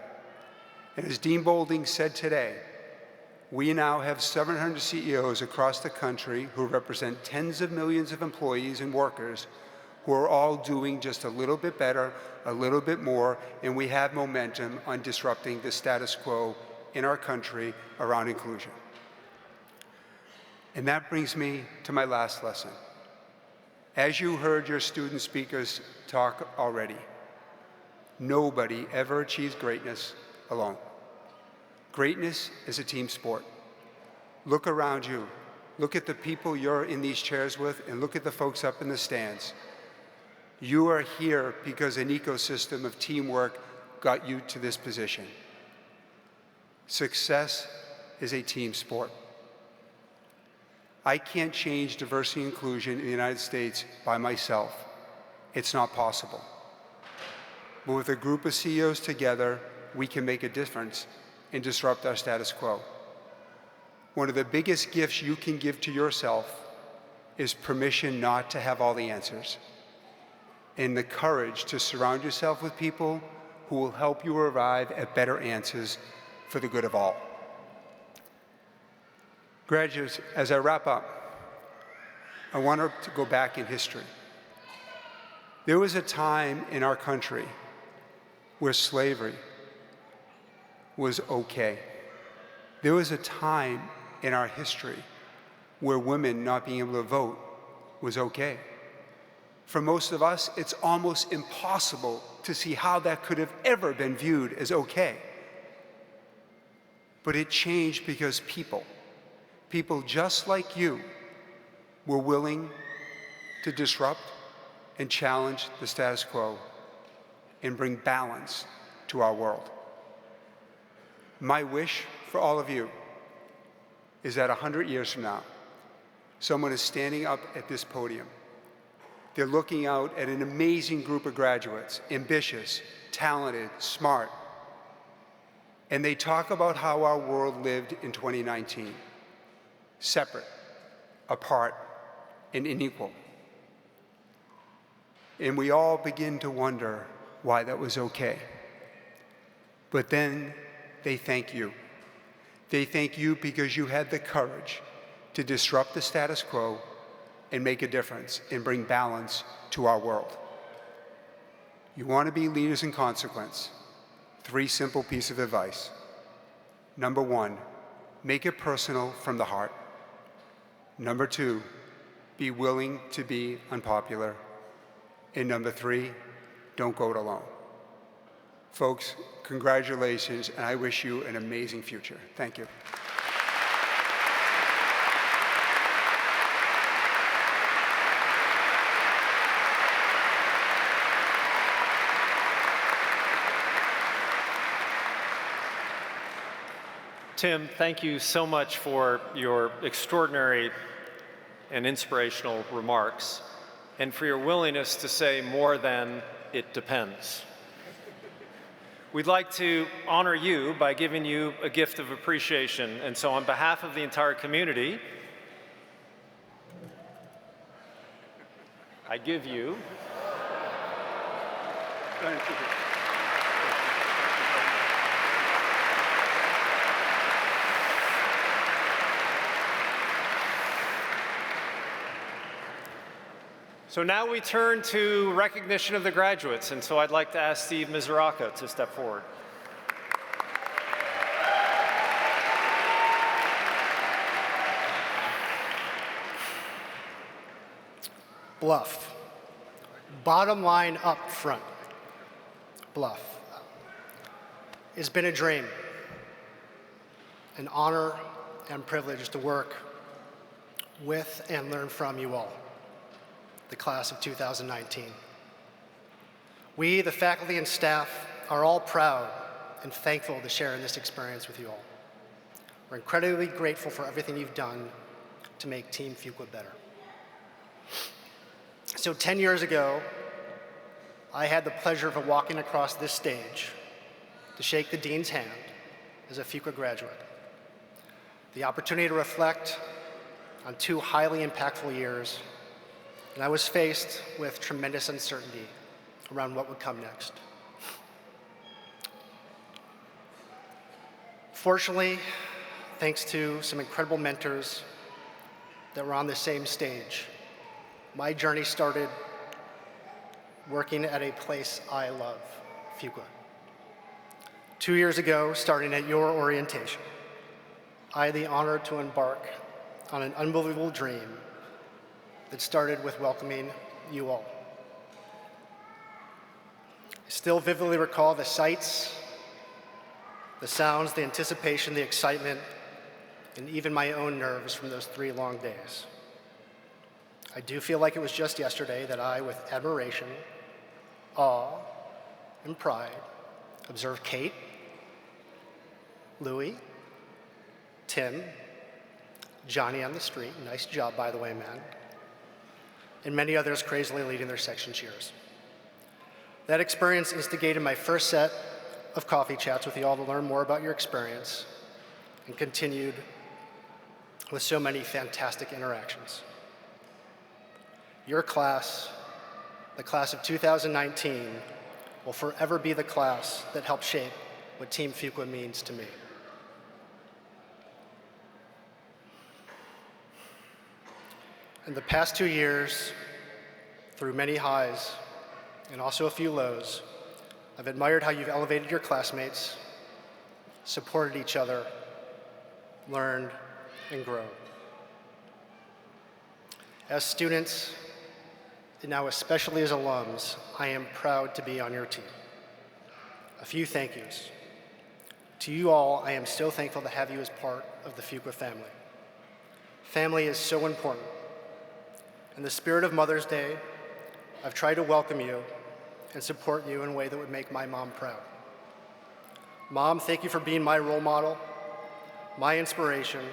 And as Dean Boulding said today, we now have 700 CEOs across the country who represent tens of millions of employees and workers who are all doing just a little bit better, a little bit more, and we have momentum on disrupting the status quo in our country around inclusion. And that brings me to my last lesson. As you heard your student speakers talk already, nobody ever achieves greatness alone. Greatness is a team sport. Look around you. Look at the people you're in these chairs with, and look at the folks up in the stands. You are here because an ecosystem of teamwork got you to this position. Success is a team sport. I can't change diversity and inclusion in the United States by myself. It's not possible. But with a group of CEOs together, we can make a difference and disrupt our status quo. One of the biggest gifts you can give to yourself is permission not to have all the answers, and the courage to surround yourself with people who will help you arrive at better answers for the good of all. Graduates, as I wrap up, I want to go back in history. There was a time in our country where slavery was okay. There was a time in our history where women not being able to vote was okay. For most of us, it's almost impossible to see how that could have ever been viewed as okay. But it changed because people just like you were willing to disrupt and challenge the status quo and bring balance to our world. My wish for all of you is that 100 years from now, someone is standing up at this podium. They're looking out at an amazing group of graduates, ambitious, talented, smart, and they talk about how our world lived in 2019. Separate, apart, and unequal. And we all begin to wonder why that was okay. But then they thank you. They thank you because you had the courage to disrupt the status quo and make a difference and bring balance to our world. You want to be leaders in consequence? 3 simple pieces of advice. Number 1, make it personal from the heart. Number 2, be willing to be unpopular. And number 3, don't go it alone. Folks, congratulations, and I wish you an amazing future. Thank you. Tim, thank you so much for your extraordinary and inspirational remarks, and for your willingness to say more than "it depends." We'd like to honor you by giving you a gift of appreciation, and so on behalf of the entire community, I give you So now we turn to recognition of the graduates, and so I'd like to ask Steve Mizuraka to step forward. Bluff. Bottom line up front. Bluff. It's been a dream, an honor and privilege to work with and learn from you all, the class of 2019. We, the faculty and staff, are all proud and thankful to share in this experience with you all. We're incredibly grateful for everything you've done to make Team Fuqua better. So 10 years ago, I had the pleasure of walking across this stage to shake the dean's hand as a Fuqua graduate. The opportunity to reflect on 2 highly impactful years, and I was faced with tremendous uncertainty around what would come next. Fortunately, thanks to some incredible mentors that were on the same stage, my journey started working at a place I love, Fuqua. 2 years ago, starting at your orientation, I had the honor to embark on an unbelievable dream that started with welcoming you all. I still vividly recall the sights, the sounds, the anticipation, the excitement, and even my own nerves from those 3 long days. I do feel like it was just yesterday that I, with admiration, awe, and pride, observed Kate, Louie, Tim, Johnny on the street, nice job by the way, man, and many others crazily leading their section cheers. That experience instigated my first set of coffee chats with you all to learn more about your experience, and continued with so many fantastic interactions. Your class, the class of 2019, will forever be the class that helped shape what Team Fuqua means to me. In the past 2 years, through many highs and also a few lows, I've admired how you've elevated your classmates, supported each other, learned, and grown. As students, and now especially as alums, I am proud to be on your team. A few thank yous. To you all, I am so thankful to have you as part of the Fuqua family. Family is so important. In the spirit of Mother's Day, I've tried to welcome you and support you in a way that would make my mom proud. Mom, thank you for being my role model, my inspiration,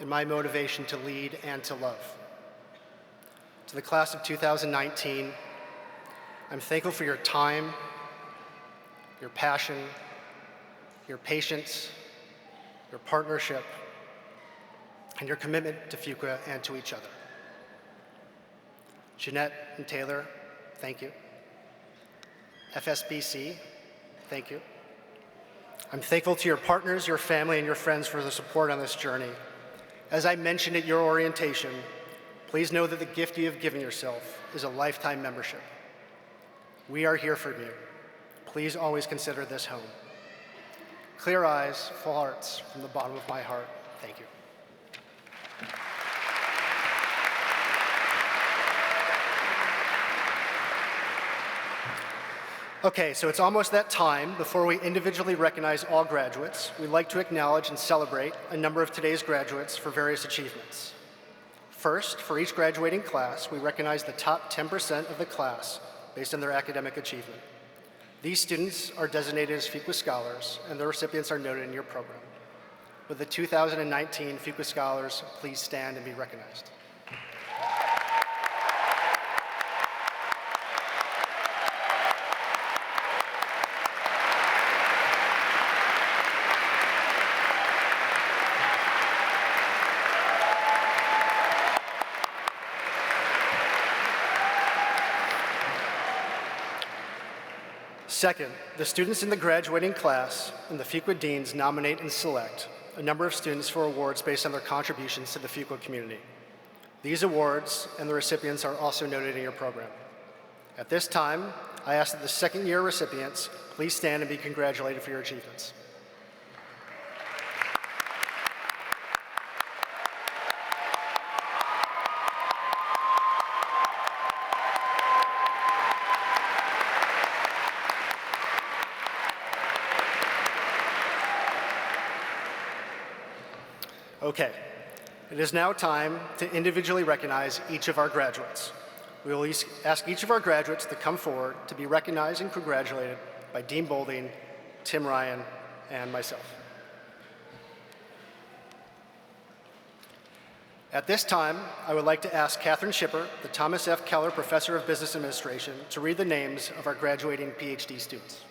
and my motivation to lead and to love. To the class of 2019, I'm thankful for your time, your passion, your patience, your partnership, and your commitment to Fuqua and to each other. Jeanette and Taylor, thank you. FSBC, thank you. I'm thankful to your partners, your family, and your friends for the support on this journey. As I mentioned at your orientation, please know that the gift you have given yourself is a lifetime membership. We are here for you. Please always consider this home. Clear eyes, full hearts, from the bottom of my heart, thank you. Okay, so it's almost that time. Before we individually recognize all graduates, we'd like to acknowledge and celebrate a number of today's graduates for various achievements. First, for each graduating class, we recognize the top 10% of the class based on their academic achievement. These students are designated as Fuqua Scholars, and their recipients are noted in your program. Would the 2019 Fuqua Scholars please stand and be recognized? Second, the students in the graduating class and the Fuqua deans nominate and select a number of students for awards based on their contributions to the Fuqua community. These awards and the recipients are also noted in your program. At this time, I ask that the second-year recipients please stand and be congratulated for your achievements. Okay, it is now time to individually recognize each of our graduates. We will ask each of our graduates to come forward to be recognized and congratulated by Dean Bolding, Tim Ryan, and myself. At this time, I would like to ask Catherine Schipper, the Thomas F. Keller Professor of Business Administration, to read the names of our graduating PhD students.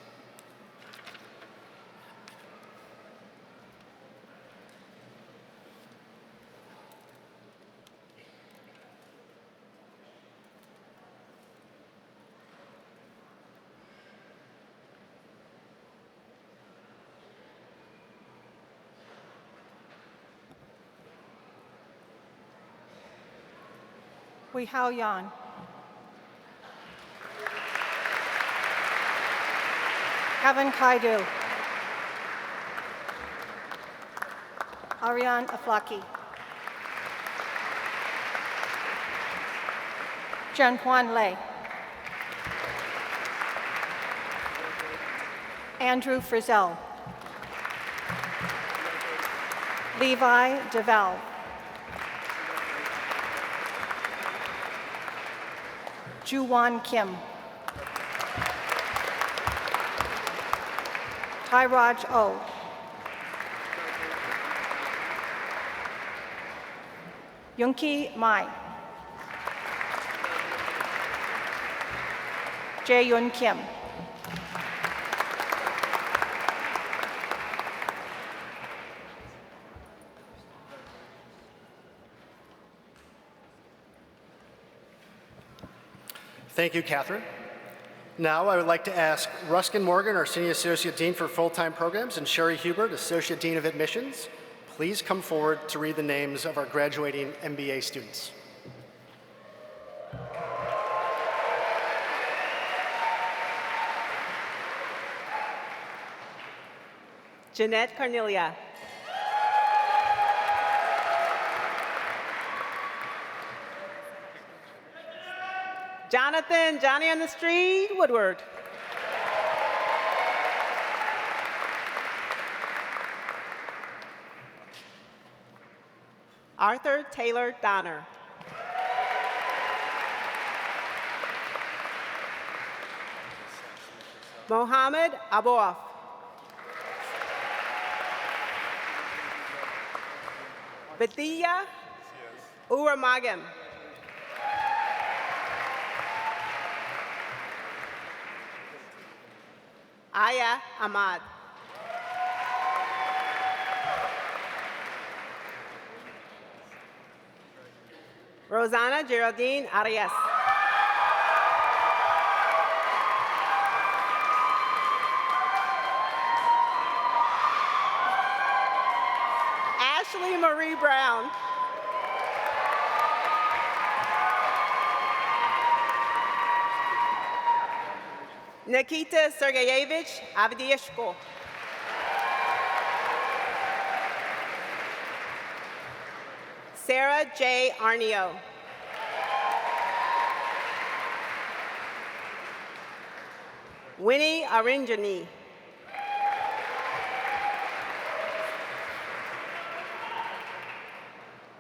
Wei Hao Yan. Kevin Kaidu. Ariane Aflaki. Jianhuan Lei. Andrew Frizzell. Levi DeVal. Juwan Kim. Tairaj O. Yunki Mai. Jae-yun Kim. Thank you, Catherine. Now I would like to ask Ruskin Morgan, our Senior Associate Dean for Full-Time Programs, and Sherry Hubert, Associate Dean of Admissions, please come forward to read the names of our graduating MBA students. Jeanette Cornelia. Jonathan, Johnny on the street, Woodward. Arthur Taylor Donner. Mohammed Abouaf. Bethia Uramagam. Aya Ahmad. Rosanna Geraldine Arias. Ashley Marie Brown. Nikita Sergeyevich Avdiashko. Sarah J. Arnio. Winnie Arinjani.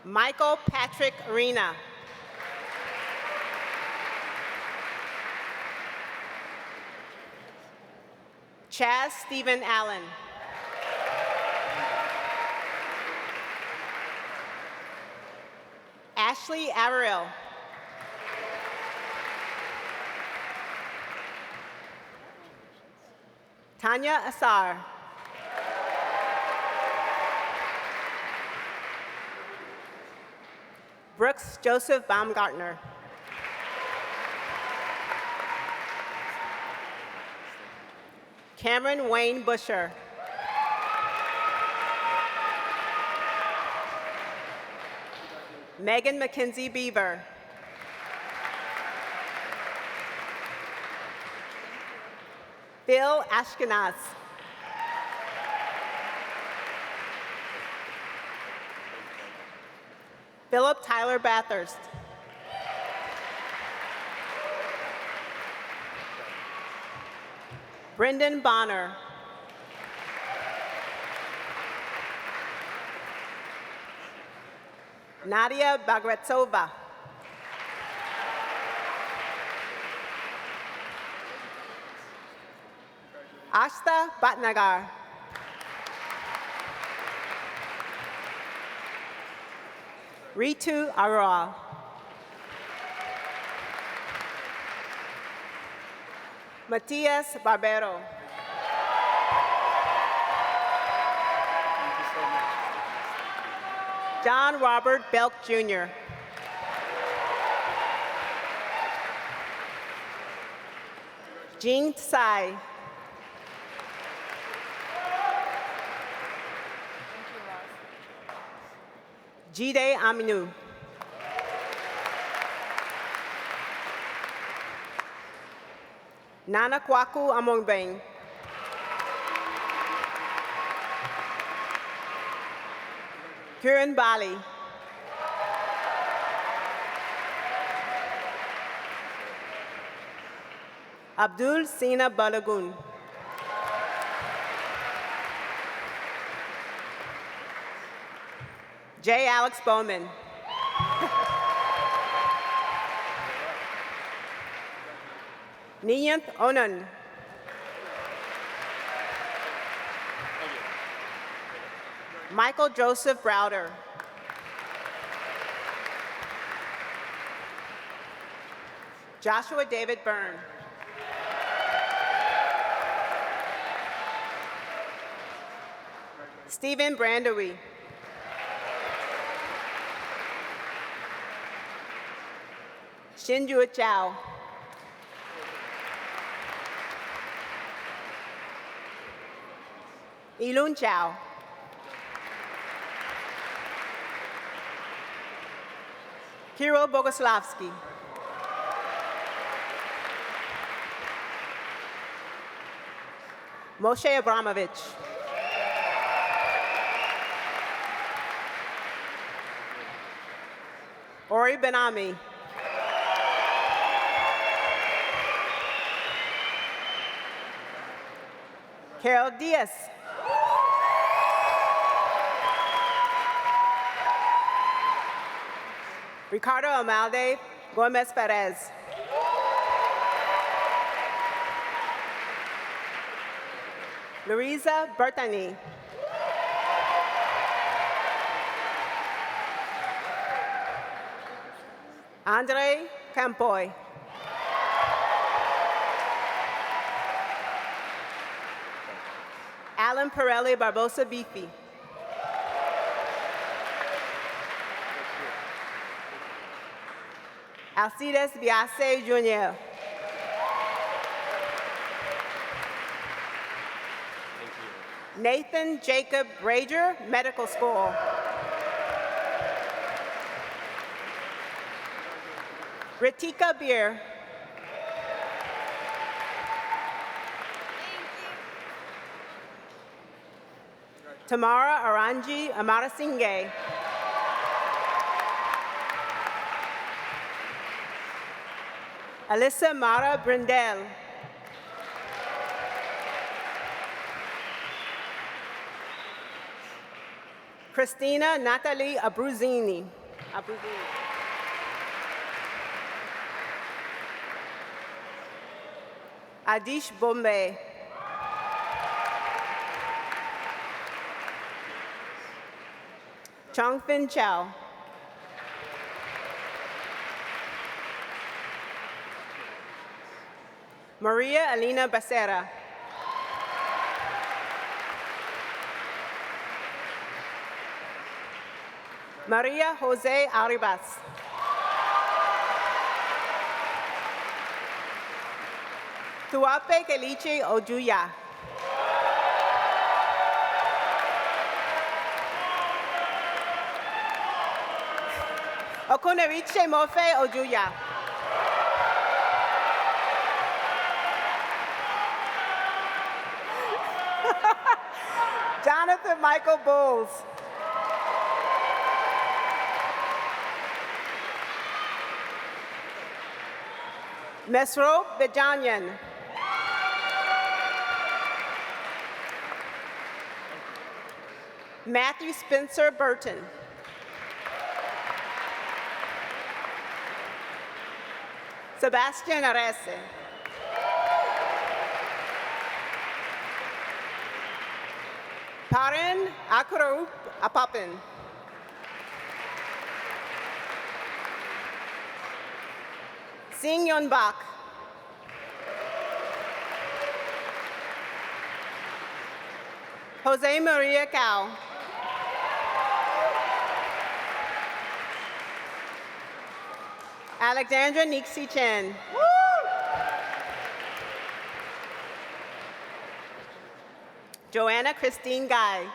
Michael Patrick Arena. Chaz Stephen Allen. Ashley Averill. Tanya Asar. Brooks Joseph Baumgartner. Cameron Wayne Busher. Megan Mackenzie Beaver. Phil Ashkenaz. Philip Tyler Bathurst. Brendan Bonner. Nadia Bagretsova. Ashta Bhatnagar. Ritu Arora. Matias Barbero. John Robert Belk Jr. Jing Tsai. Jide Aminu. Nana Kwaku Amongbeng. Kiran Bali. Abdul Sina Balagun. J. Alex Bowman. Niyanth Onan. Michael Joseph Browder. Joshua David Byrne. Stephen Brandery. Shinju Chao. Ilun Chao. Kirill Bogoslavsky. Moshe Abramovich. Ori Benami. Carol Diaz. Ricardo Amalde Gomez Perez. Louisa Bertani. Andre Campoy. Alan Pirelli Barbosa Bifi. Alcides Biase Jr. Nathan Jacob Rager, Medical School. Ritika Beer. Tamara Aranji Amarasinghe. Alyssa Mara Brindel. Christina Natalie Abruzini. Adish Bombay. Chongfin Chow. Maria Alina Becerra. Maria Jose Arribas. Tuape Keliche Ojuya. Okuneviche Mofe Ojuya. Jonathan Michael Bowles. Mesro Bejanyan. Matthew Spencer Burton. Sebastian Arese. Parin Akarup Apapin. Sing Yun Bak. Jose Maria Cao. Alexandra Nixie Chen. Joanna Christine Guy.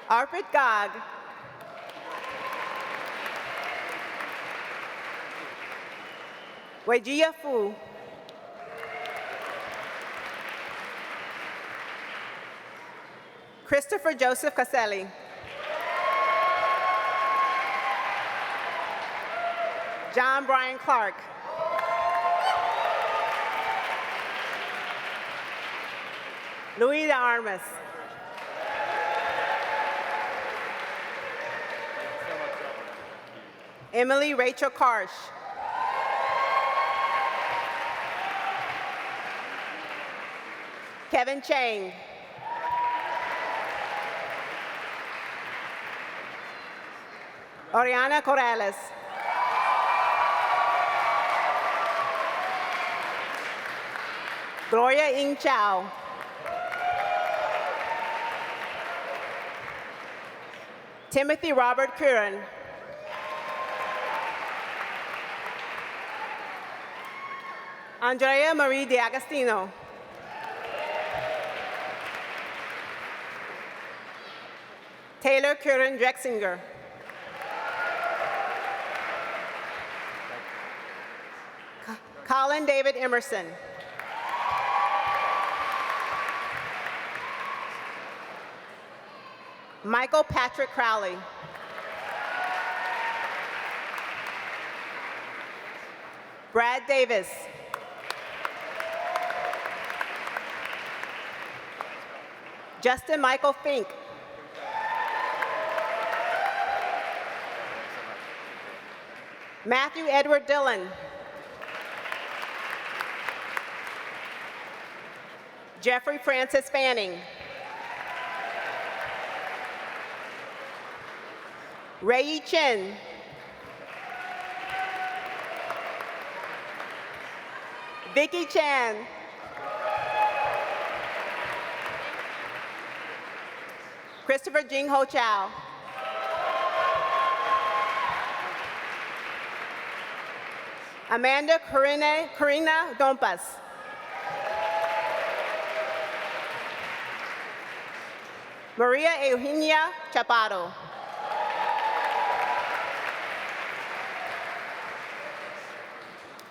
Arpit Gag. Wejia Fu. Christopher Joseph Caselli. John Brian Clark. Louis de Armas. Emily Rachel Karsh. Kevin Chang. Oriana Corrales. Gloria Ing Chow. Timothy Robert Curran. Andrea Marie D'Agostino. Taylor Curran Drexinger. Colin David Emerson. Michael Patrick Crowley. Brad Davis. Justin Michael Fink. Matthew Edward Dillon. Jeffrey Francis Fanning. Ray Chen. Vicky Chan. Christopher Jing Ho Chow. Amanda Karina Dompas. Maria Eugenia Chaparro.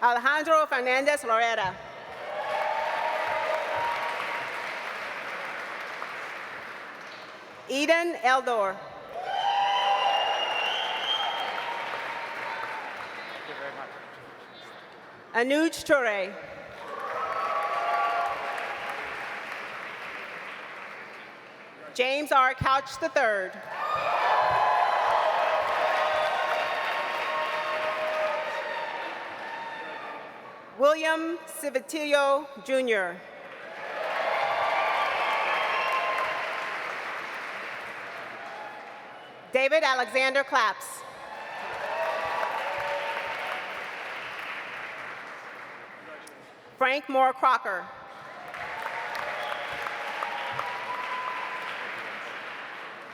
Alejandro Fernandez Loretta. Eden Eldor. Anuj Toure. James R. Couch III. William Civitillo, Jr. David Alexander Claps. Frank Moore Crocker.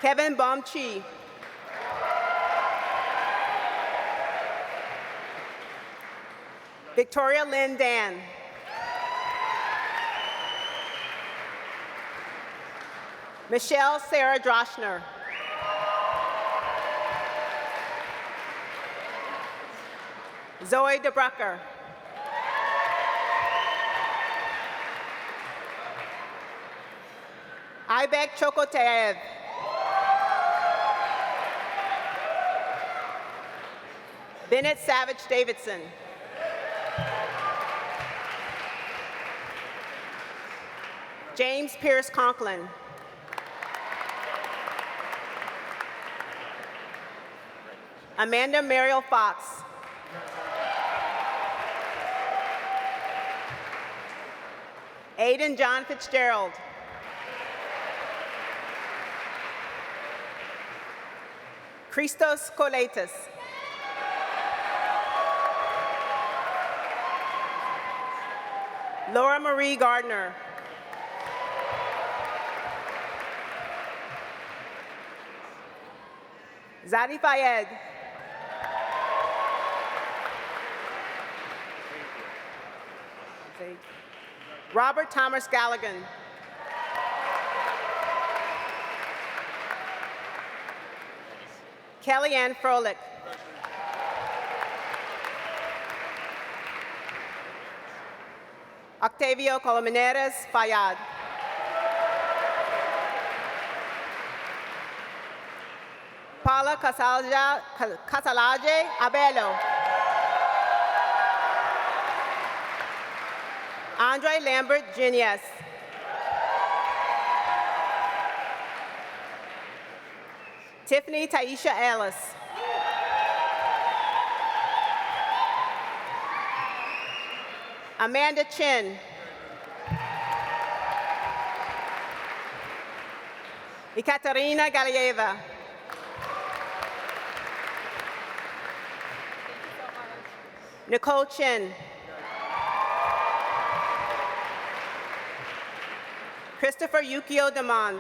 Kevin Bum Chi. Victoria Lynn Dan. Michelle Sarah Droshner. Zoe DeBrucker. Ibek Chokoteev. Bennett Savage Davidson. James Pierce Conklin. Amanda Mariel Fox. Aiden John Fitzgerald. Christos Koletis. Laura Marie Gardner. Zadi Fayed. Robert Thomas Galligan. Kellyanne Froelich. Octavio Colomineres Fayad. Paula Casalaje Abelo. Andre Lambert Genius. Tiffany Taisha Ellis. Amanda Chin. Ekaterina Galieva. Nicole Chin. Christopher Yukio Demond.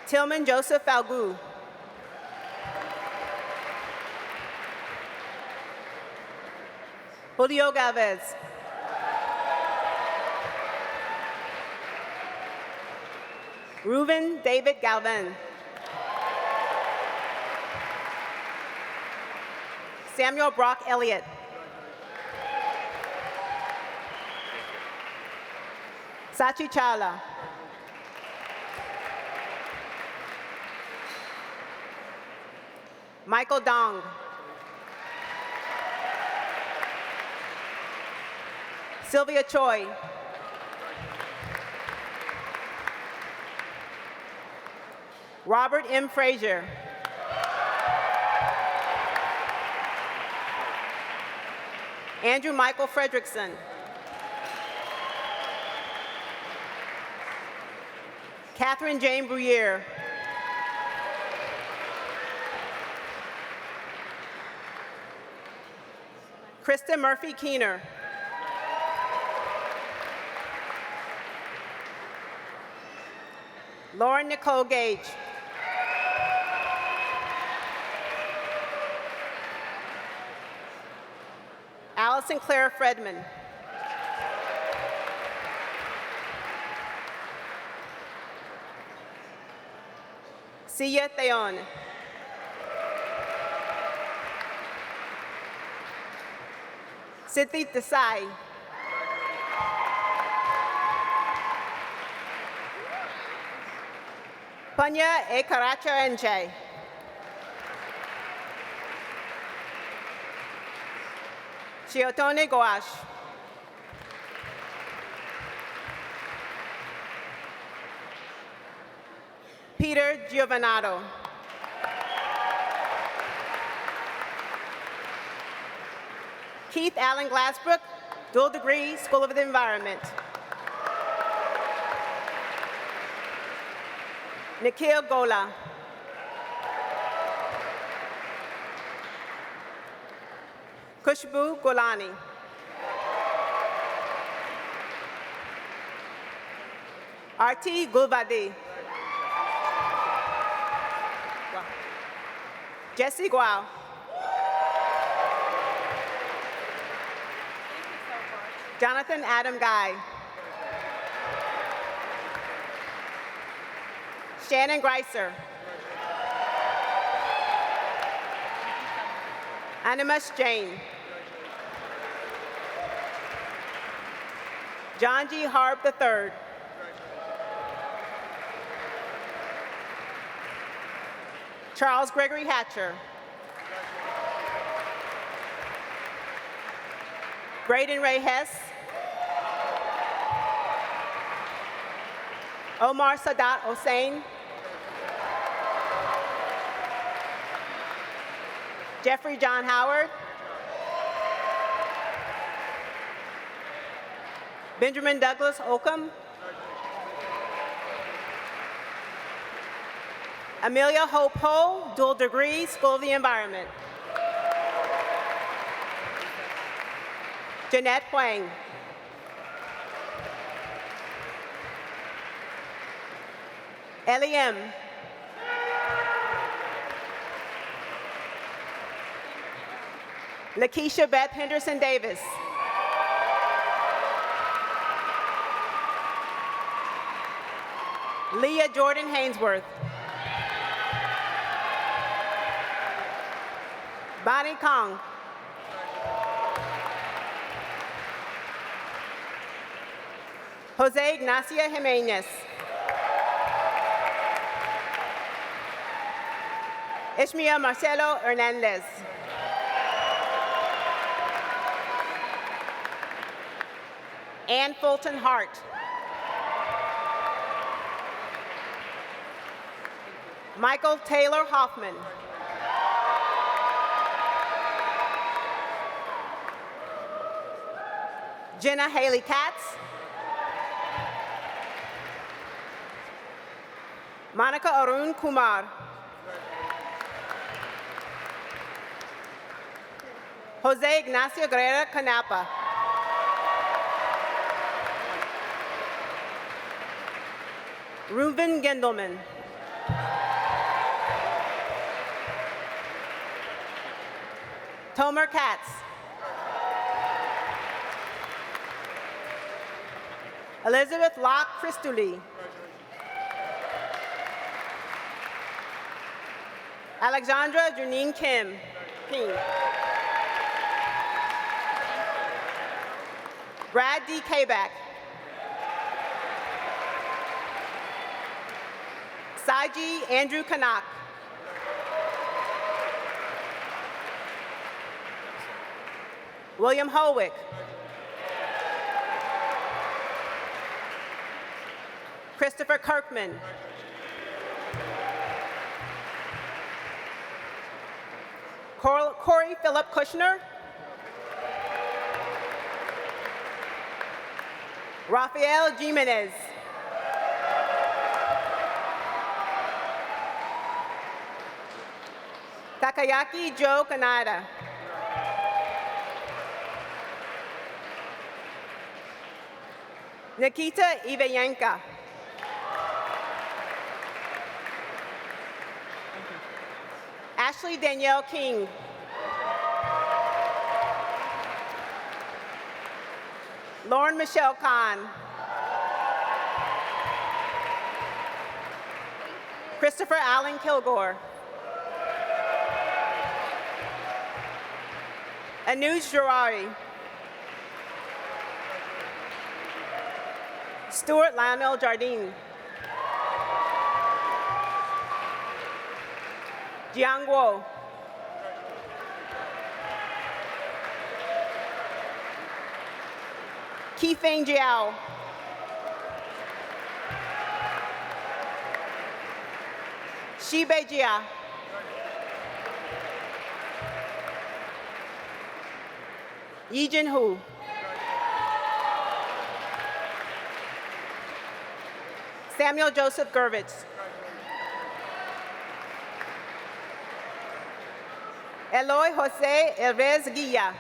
Tillman Joseph Falgu. Julio Galvez. Reuben David Galvan. Samuel Brock Elliott. Sachi Chala. Michael Dong. Sylvia Choi. Robert M. Frazier. Andrew Michael Fredrickson. Catherine Jane Bruyere. Krista Murphy Keener. Lauren Nicole Gage. Allison Claire Fredman. Sia Theon. Siddhi Desai. Panya Ekaracha Enche. Chiotone Gouache. Peter Giovanato. Keith Allen Glassbrook, dual degree, School of the Environment. Nikhil Gola. Kushbu Golani. Arti Gulvadi. Jesse Guao. Jonathan Adam Guy. Shannon Greiser. Animus Jane. John G. Harb III. Charles Gregory Hatcher. Braden Ray Hess. Omar Sadat Hossein. Jeffrey John Howard. Benjamin Douglas Oakham. Amelia Hope Ho, dual degree, School of the Environment. Jeanette Huang. Ellie M. Lakeisha Beth Henderson Davis. Leah Jordan Hainsworth. Bonnie Kong. Jose Ignacio Jimenez. Ishmael Marcelo Hernandez. Ann Fulton Hart. Michael Taylor Hoffman. Jenna Haley Katz. Monica Arun Kumar. Jose Ignacio Guerrera Canapa. Reuben Gendelman. Tomer Katz. Elizabeth Locke Christuli. Alexandra Janine Kim. Brad D. Kabak. Saji Andrew Kanak. William Holwick. Christopher Kirkman. Corey Philip Kushner. Rafael Jimenez. Takayaki Joe Kanada. Nikita Ivayenka. Ashley Danielle King. Lauren Michelle Kahn. Christopher Allen Kilgore. Anuj Jarari. Stuart Lionel Jardine. Jiang Guo. Qifeng Jiao. Shibejia. Yijin Hu. Samuel Joseph Gervitz. Eloy Jose Elvez Guilla.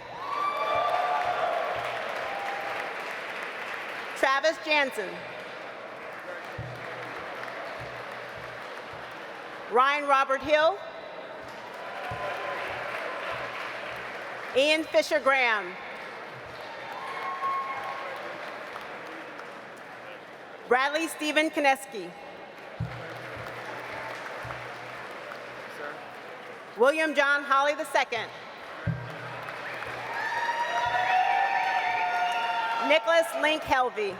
Travis Jansen. Ryan Robert Hill. Ian Fisher Graham. Bradley Stephen Kineski. William John Holly II. Nicholas Link Helvey.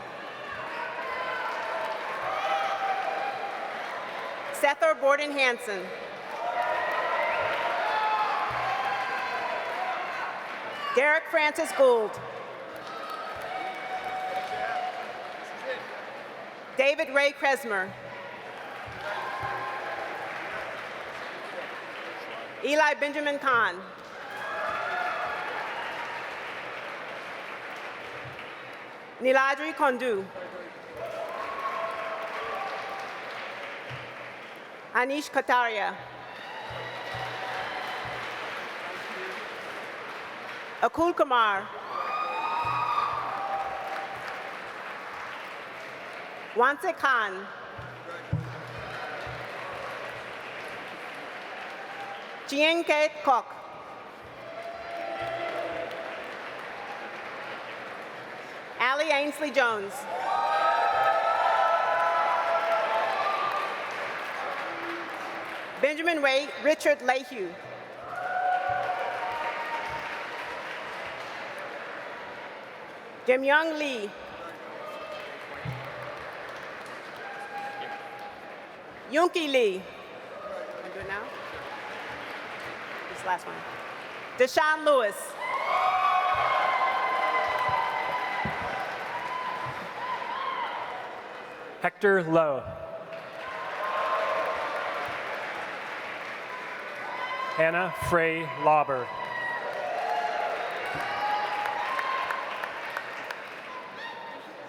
Sether Borden Hansen. Derek Francis Gould. David Ray Kresmer. Eli Benjamin Khan. Niladri Kondu. Anish Kataria. Akul Kumar. Wanse Khan. Chien Kate Kok. Allie Ainsley Jones. Benjamin Wade Richard Lehue. Jim Young Lee. Yunki Lee. Can I do it now? This last one. Deshaun Lewis. Hector Lowe. Hannah Frey Lauber.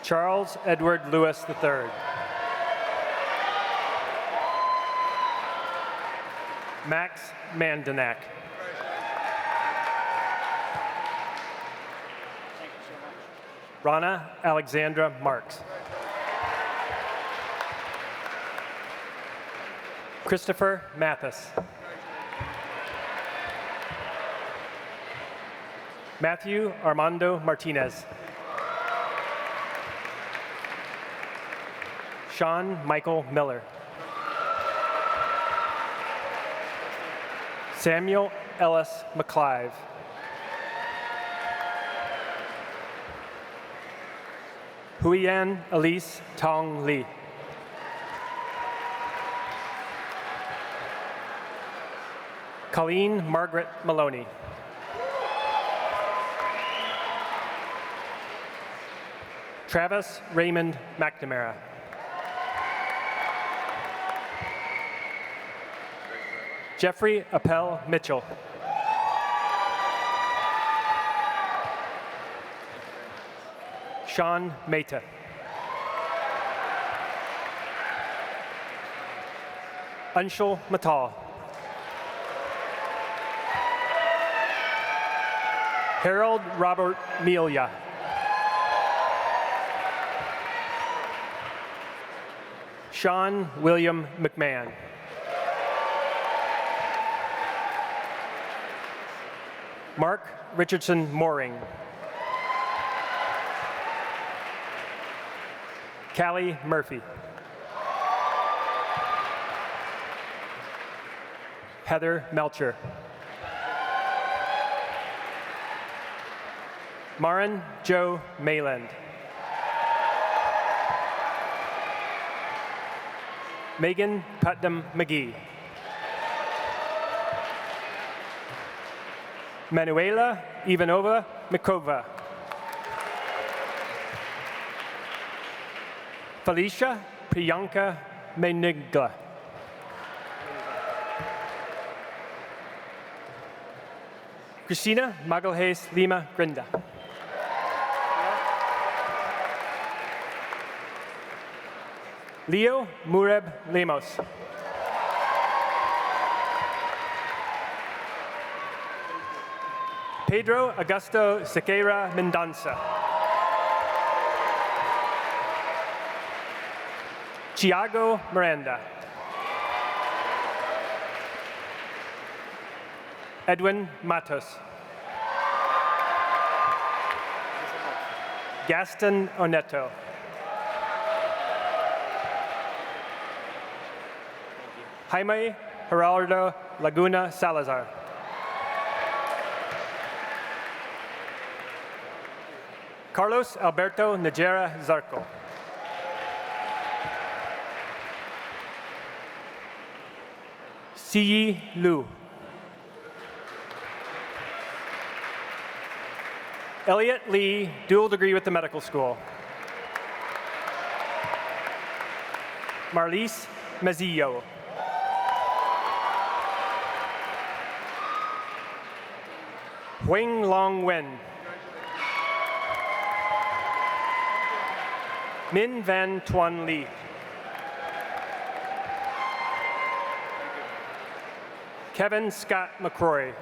Charles Edward Lewis III. Max Mandanak. Rana Alexandra Marks. Christopher Mathis. Matthew Armando Martinez. Sean Michael Miller. Samuel Ellis McClive. Huiyan Elise Tong Lee. Colleen Margaret Maloney. Travis Raymond McNamara. Jeffrey Appel Mitchell. Sean Mehta. Anshul Matal. Harold Robert Melia. Sean William McMahon. Mark Richardson Mooring. Callie Murphy. Heather Melcher. Marin Joe Mayland. Megan Putnam McGee. Manuela Ivanova Mikova. Felicia Priyanka Menigla. Cristina Magalhaes Lima Grinda. Leo Mureb Lemos. Pedro Augusto Sequeira Mendonça. Tiago Miranda. Edwin Matos. Gaston Oneto. Jaime Geraldo Laguna Salazar. Carlos Alberto Najera Zarco. Siyi Liu. Elliot Lee, dual degree with the medical school. Marlise Mazzillo. Huang Long Wen. Min Van Tuan Lee. Kevin Scott McCrory.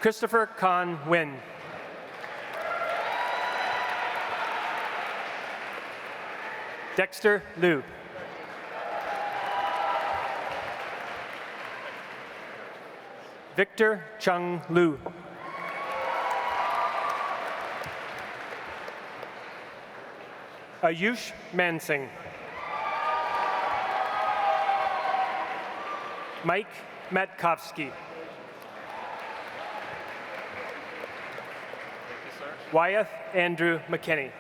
Christopher Con Win. Dexter Liu. Victor Chung Liu. Ayush Mansingh. Mike Matkovsky. Wyeth Andrew McKinney.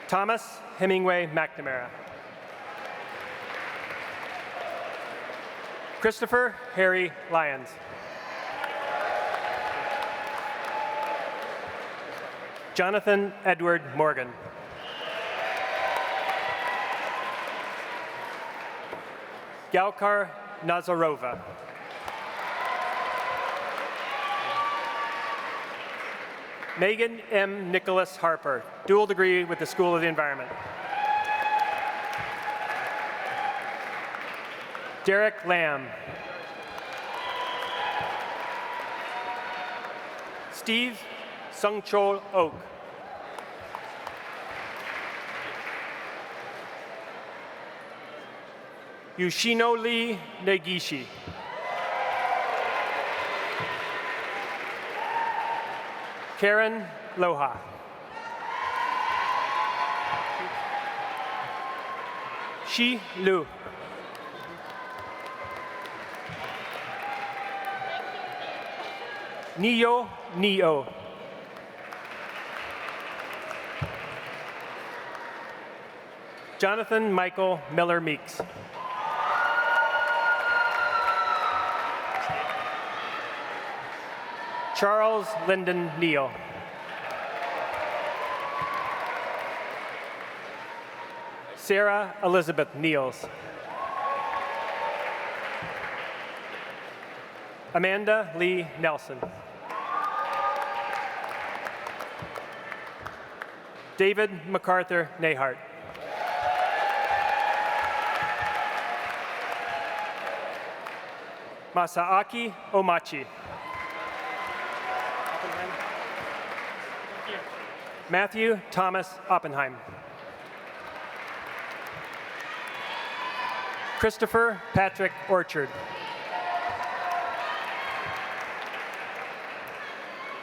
Thomas Hemingway McNamara. Christopher Harry Lyons. Jonathan Edward Morgan. Galkar Nazarova. Megan M. Nicholas Harper, dual degree with the School of the Environment. Derek Lamb. Steve Sungchol Oak. Yushinoli Negishi. Karen Loha. Shi Lu. Neo Neo. Jonathan Michael Miller Meeks. Charles Lyndon Neal. Sarah Elizabeth Niels. Amanda Lee Nelson. David MacArthur Nahart. Masaaki Omachi. Matthew Thomas Oppenheim. Christopher Patrick Orchard.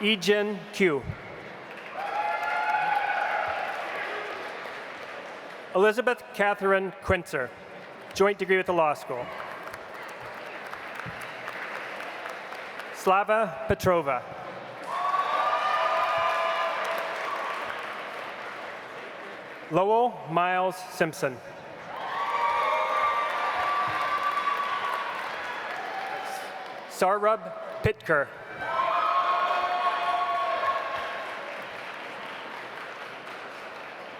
Ejin Q. Elizabeth Catherine Quincer, joint degree with the law school. Slava Petrova. Lowell Miles Simpson. Sarab Pitker.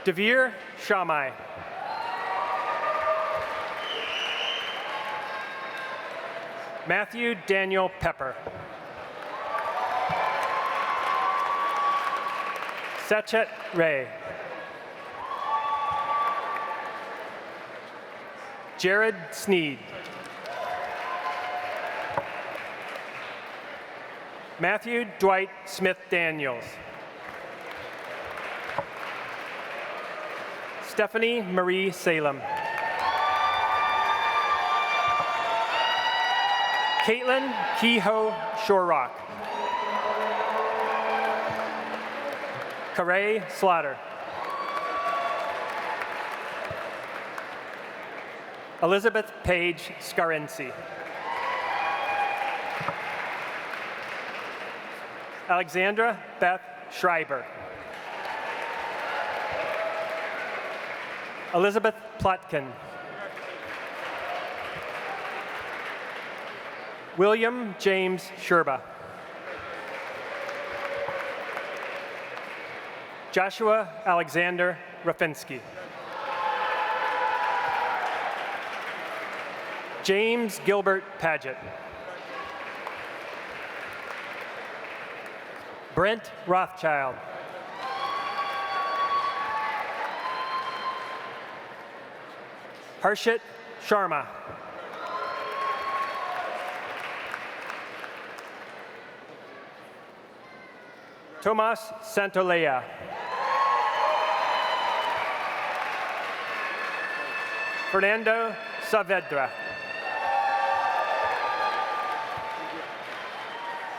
Devere Shamai. Matthew Daniel Pepper. Sachet Ray. Jared Sneed. Matthew Dwight Smith Daniels. Stephanie Marie Salem. Caitlin Kehoe Shorrock. Karay Slaughter. Elizabeth Page Scarency. Alexandra Beth Schreiber. Elizabeth Plotkin. William James Sherba. Joshua Alexander Rafinsky. James Gilbert Paget. Brent Rothschild. Harshit Sharma. Tomas Santolea. Fernando Saavedra.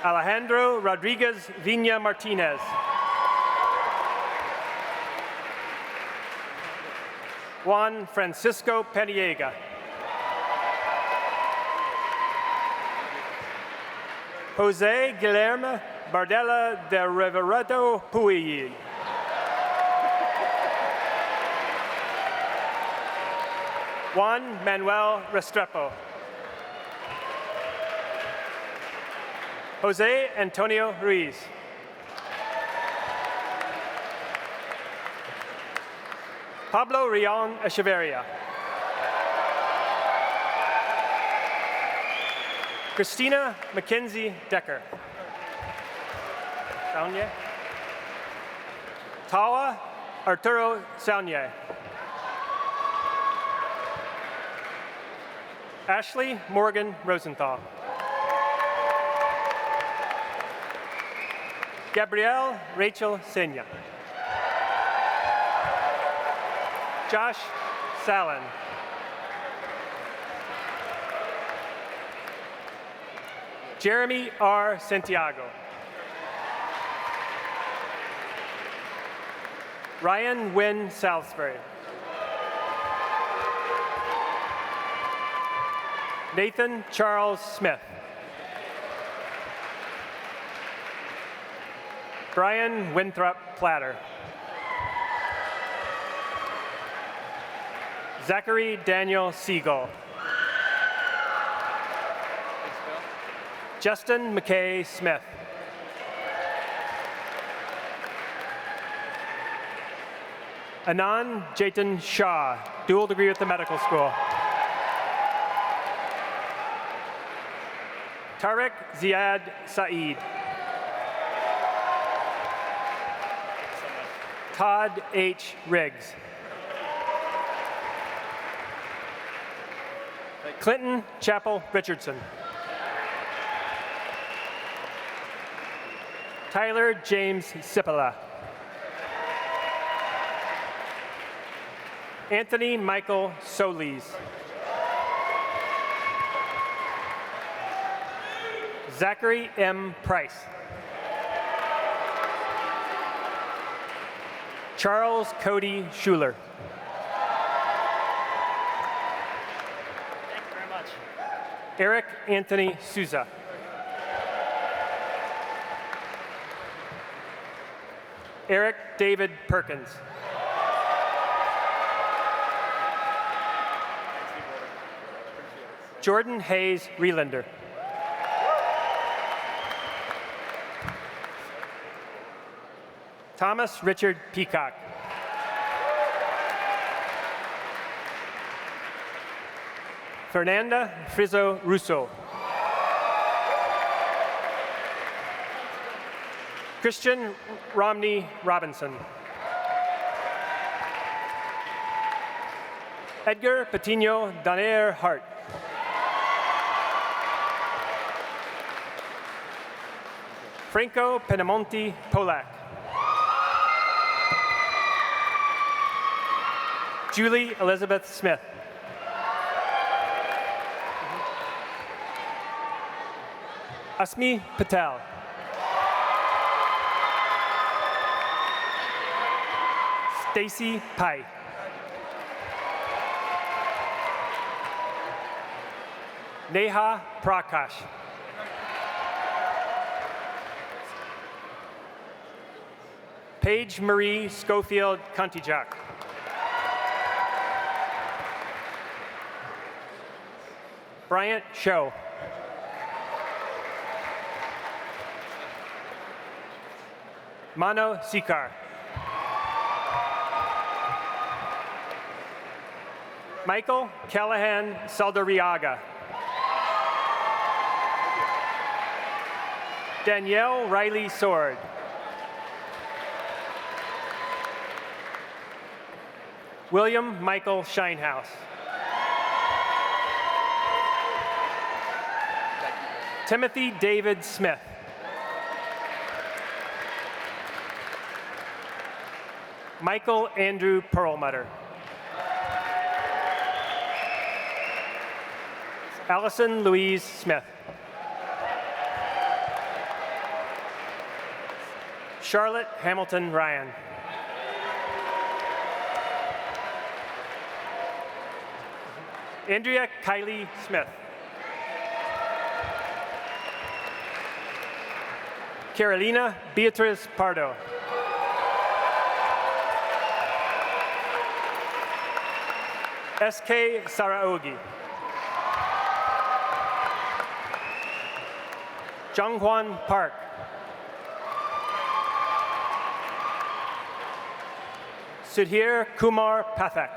Alejandro Rodriguez Viña Martinez. Juan Francisco Paniega. Jose Guillermo Bardella de Riverato Puyi. Juan Manuel Restrepo. Jose Antonio Ruiz. Pablo Rion Echeverria. Christina Mackenzie Decker. Saunier. Tawa Arturo Saunier. Ashley Morgan Rosenthal. Gabrielle Rachel Senya. Josh Salen. Jeremy R. Santiago. Ryan Wynn Salisbury. Nathan Charles Smith. Brian Winthrop Platter. Zachary Daniel Siegel. Justin McKay Smith. Anand Jaitan Shah, dual degree with the medical school. Tariq Ziad Saeed. Todd H. Riggs. Clinton Chappell Richardson. Tyler James Sipala. Anthony Michael Solis. Zachary M. Price. Charles Cody Schuler. Thank you very much. Eric Anthony Souza. Eric David Perkins. Jordan Hayes Relander. Thomas Richard Peacock. Fernanda Frizzo Russo. Christian Romney Robinson. Edgar Patino Donaire Hart. Franco Penamonti Polak. Julie Elizabeth Smith. Asmi Patel. Stacy Pai. Neha Prakash. Paige Marie Schofield Kuntijak. Bryant Show. Mano Sikar. Michael Callahan Saldariaga. Danielle Riley Sword. William Michael Shinehouse. Timothy David Smith. Michael Andrew Perlmutter. Allison Louise Smith. Charlotte Hamilton Ryan. Andrea Kylie Smith. Carolina Beatriz Pardo. S.K. Saraogi. Jungwon Park. Sudhir Kumar Pathak.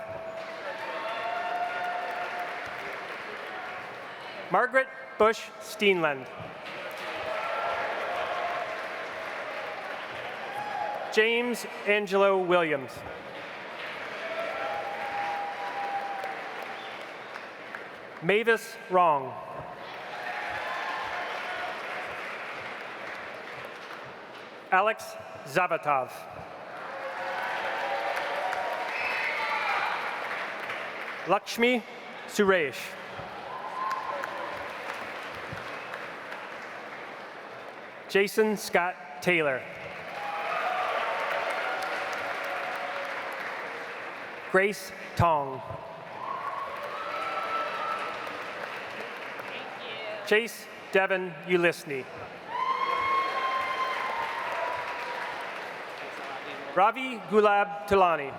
Margaret Bush Steenland. James Angelo Williams. Mavis Wrong. Alex Zavatov. Lakshmi Suresh. Jason Scott Taylor. Grace Tong. Chase Devin Ulisny. Ravi Gulab Tulani.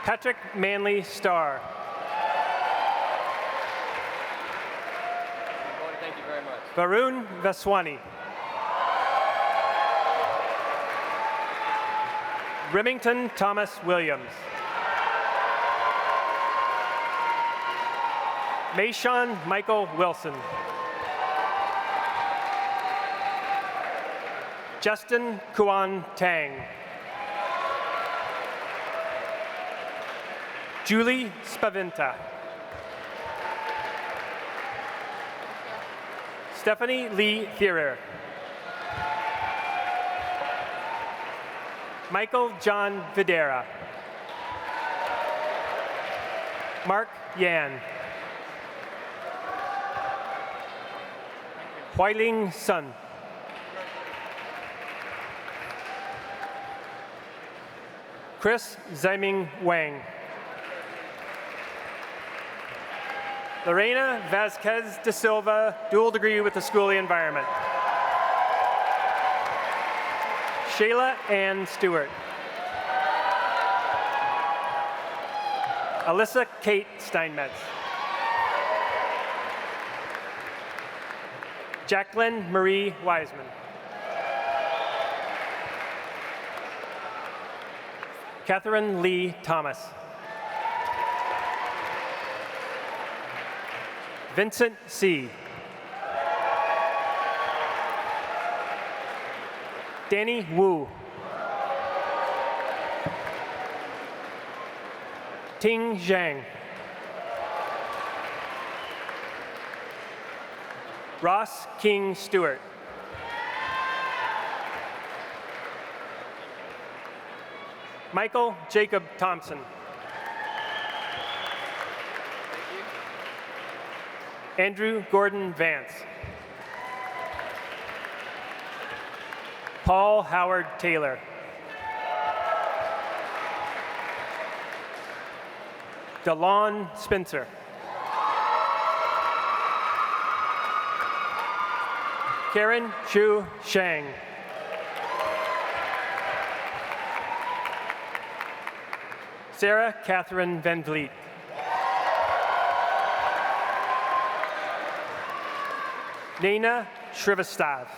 Patrick Manley Starr. Thank you very much. Varun Vaswani. Remington Thomas Williams. Mayshawn Michael Wilson. Justin Kuan Tang. Julie Spavinta. Stephanie Lee Thierer. Michael John Videra. Mark Yan. Huiling Sun. Chris Zaiming Wang. Lorena Vasquez de Silva, dual degree with the School of the Environment. Shayla Ann Stewart. Alyssa Kate Steinmetz. Jacqueline Marie Wiseman. Catherine Lee Thomas. Vincent C. Danny Wu. Ting Zhang. Ross King Stewart. Michael Jacob Thompson. Andrew Gordon Vance. Paul Howard Taylor. DeLon Spencer. Karen Chu Shang. Sarah Catherine Van Vliet. Nina Shrivastava.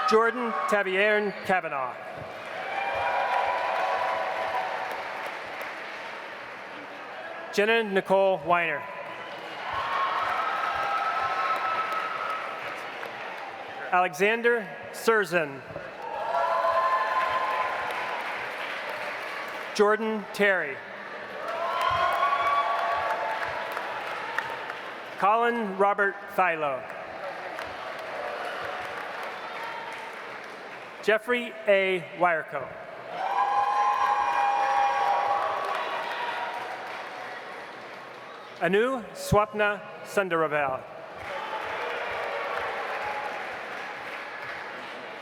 Jordan Tavierne Kavanaugh. Jenna Nicole Weiner. Alexander Surzan. Jordan Terry. Colin Robert Thilo. Jeffrey A. Wyerko. Anu Swapna Sundaravel.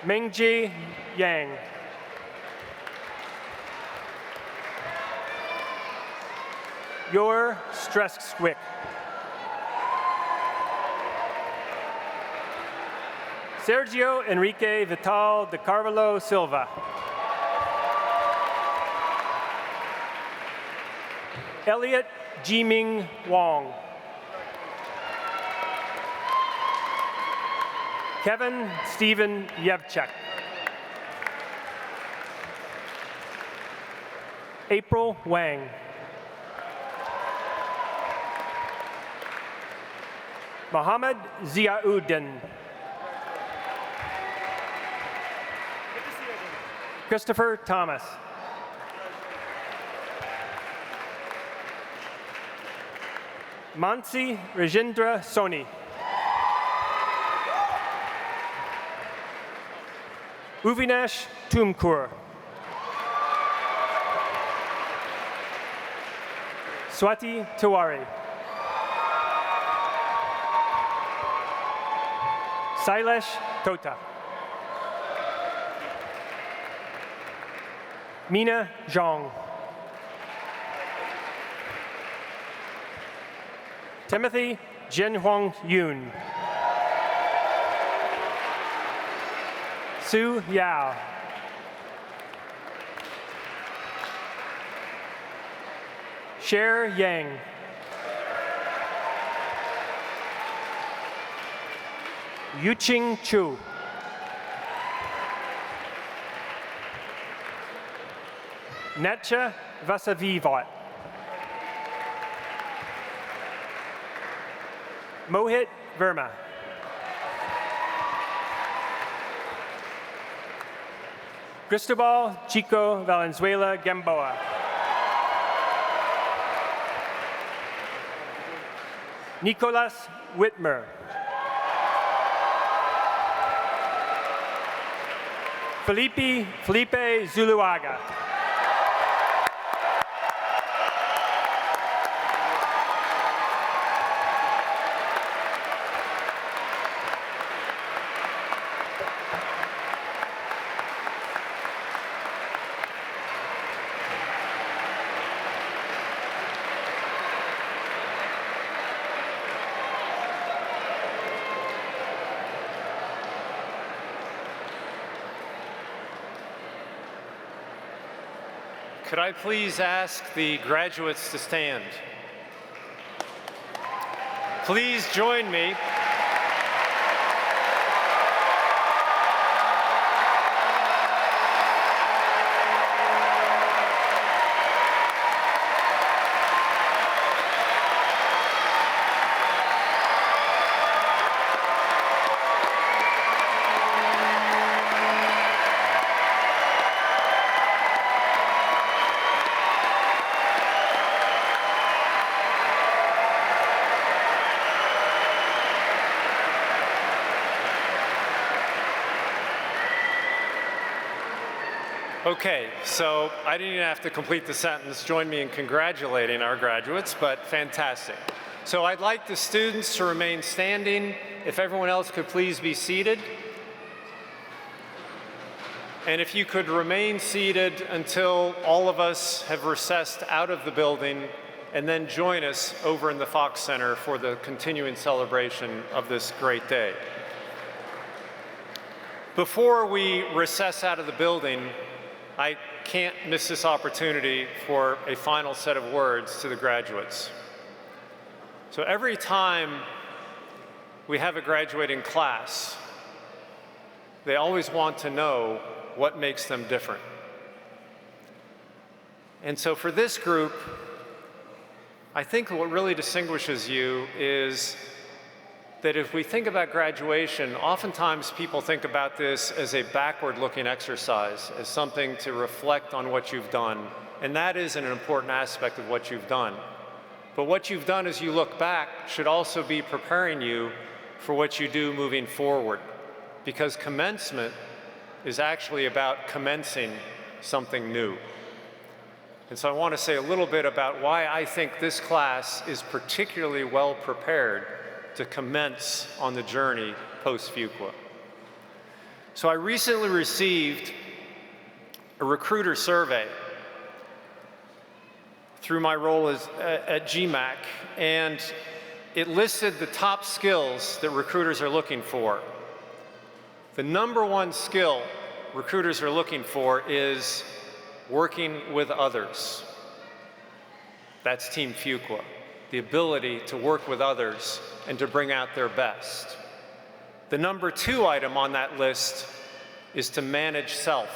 Mingji Yang. Yor Stresk-Swick. Sergio Enrique Vital de Carvalho Silva. Elliot Jiming Wong. Kevin Stephen Yevchek. April Wang. Mohammed Ziauddin. Christopher Thomas. Mansi Rajendra Soni. Uvinash Tumkur. Swati Tiwari. Sailesh Tota. Mina Zhang. Timothy Jinhuang Yoon. Su Yao. Sher Yang. Yuqing Chu. Natcha Vasavivat. Mohit Verma. Cristobal Chico Valenzuela Gamboa. Nicolas Whitmer. Felipe Zuluaga. Could I please ask the graduates to stand? Please join me . Okay, so I didn't even have to complete the sentence. Join me in congratulating our graduates, but fantastic. So I'd like the students to remain standing. If everyone else could please be seated. And if you could remain seated until all of us have recessed out of the building, and then join us over in the Fox Center for the continuing celebration of this great day. Before we recess out of the building, I can't miss this opportunity for a final set of words to the graduates. So every time we have a graduating class, they always want to know what makes them different. And so for this group, I think what really distinguishes you is that if we think about graduation, oftentimes people think about this as a backward-looking exercise, as something to reflect on what you've done. And that is an important aspect of what you've done. But what you've done as you look back should also be preparing you for what you do moving forward. Because commencement is actually about commencing something new. And so I want to say a little bit about why I think this class is particularly well prepared to commence on the journey post-Fuqua. So I recently received a recruiter survey through my role at GMAC, and it listed the top skills that recruiters are looking for. The number one skill recruiters are looking for is working with others. That's Team Fuqua, the ability to work with others and to bring out their best. The number two item on that list is to manage self,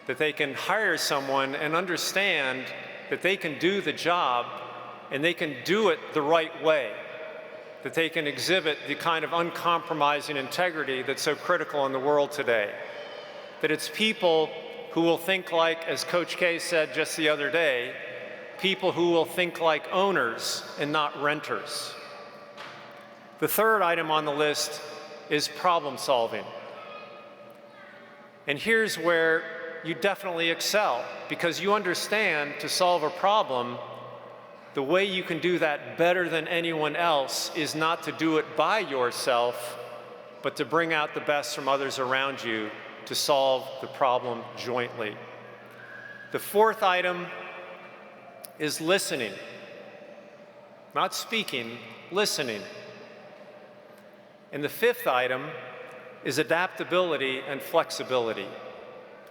that they can hire someone and understand that they can do the job and they can do it the right way, that they can exhibit the kind of uncompromising integrity that's so critical in the world today, that it's people who will think like, as Coach K said just the other day, people who will think like owners and not renters. The third item on the list is problem solving. And here's where you definitely excel, because you understand to solve a problem, the way you can do that better than anyone else is not to do it by yourself, but to bring out the best from others around you to solve the problem jointly. The fourth item is listening. Not speaking, listening. And the fifth item is adaptability and flexibility.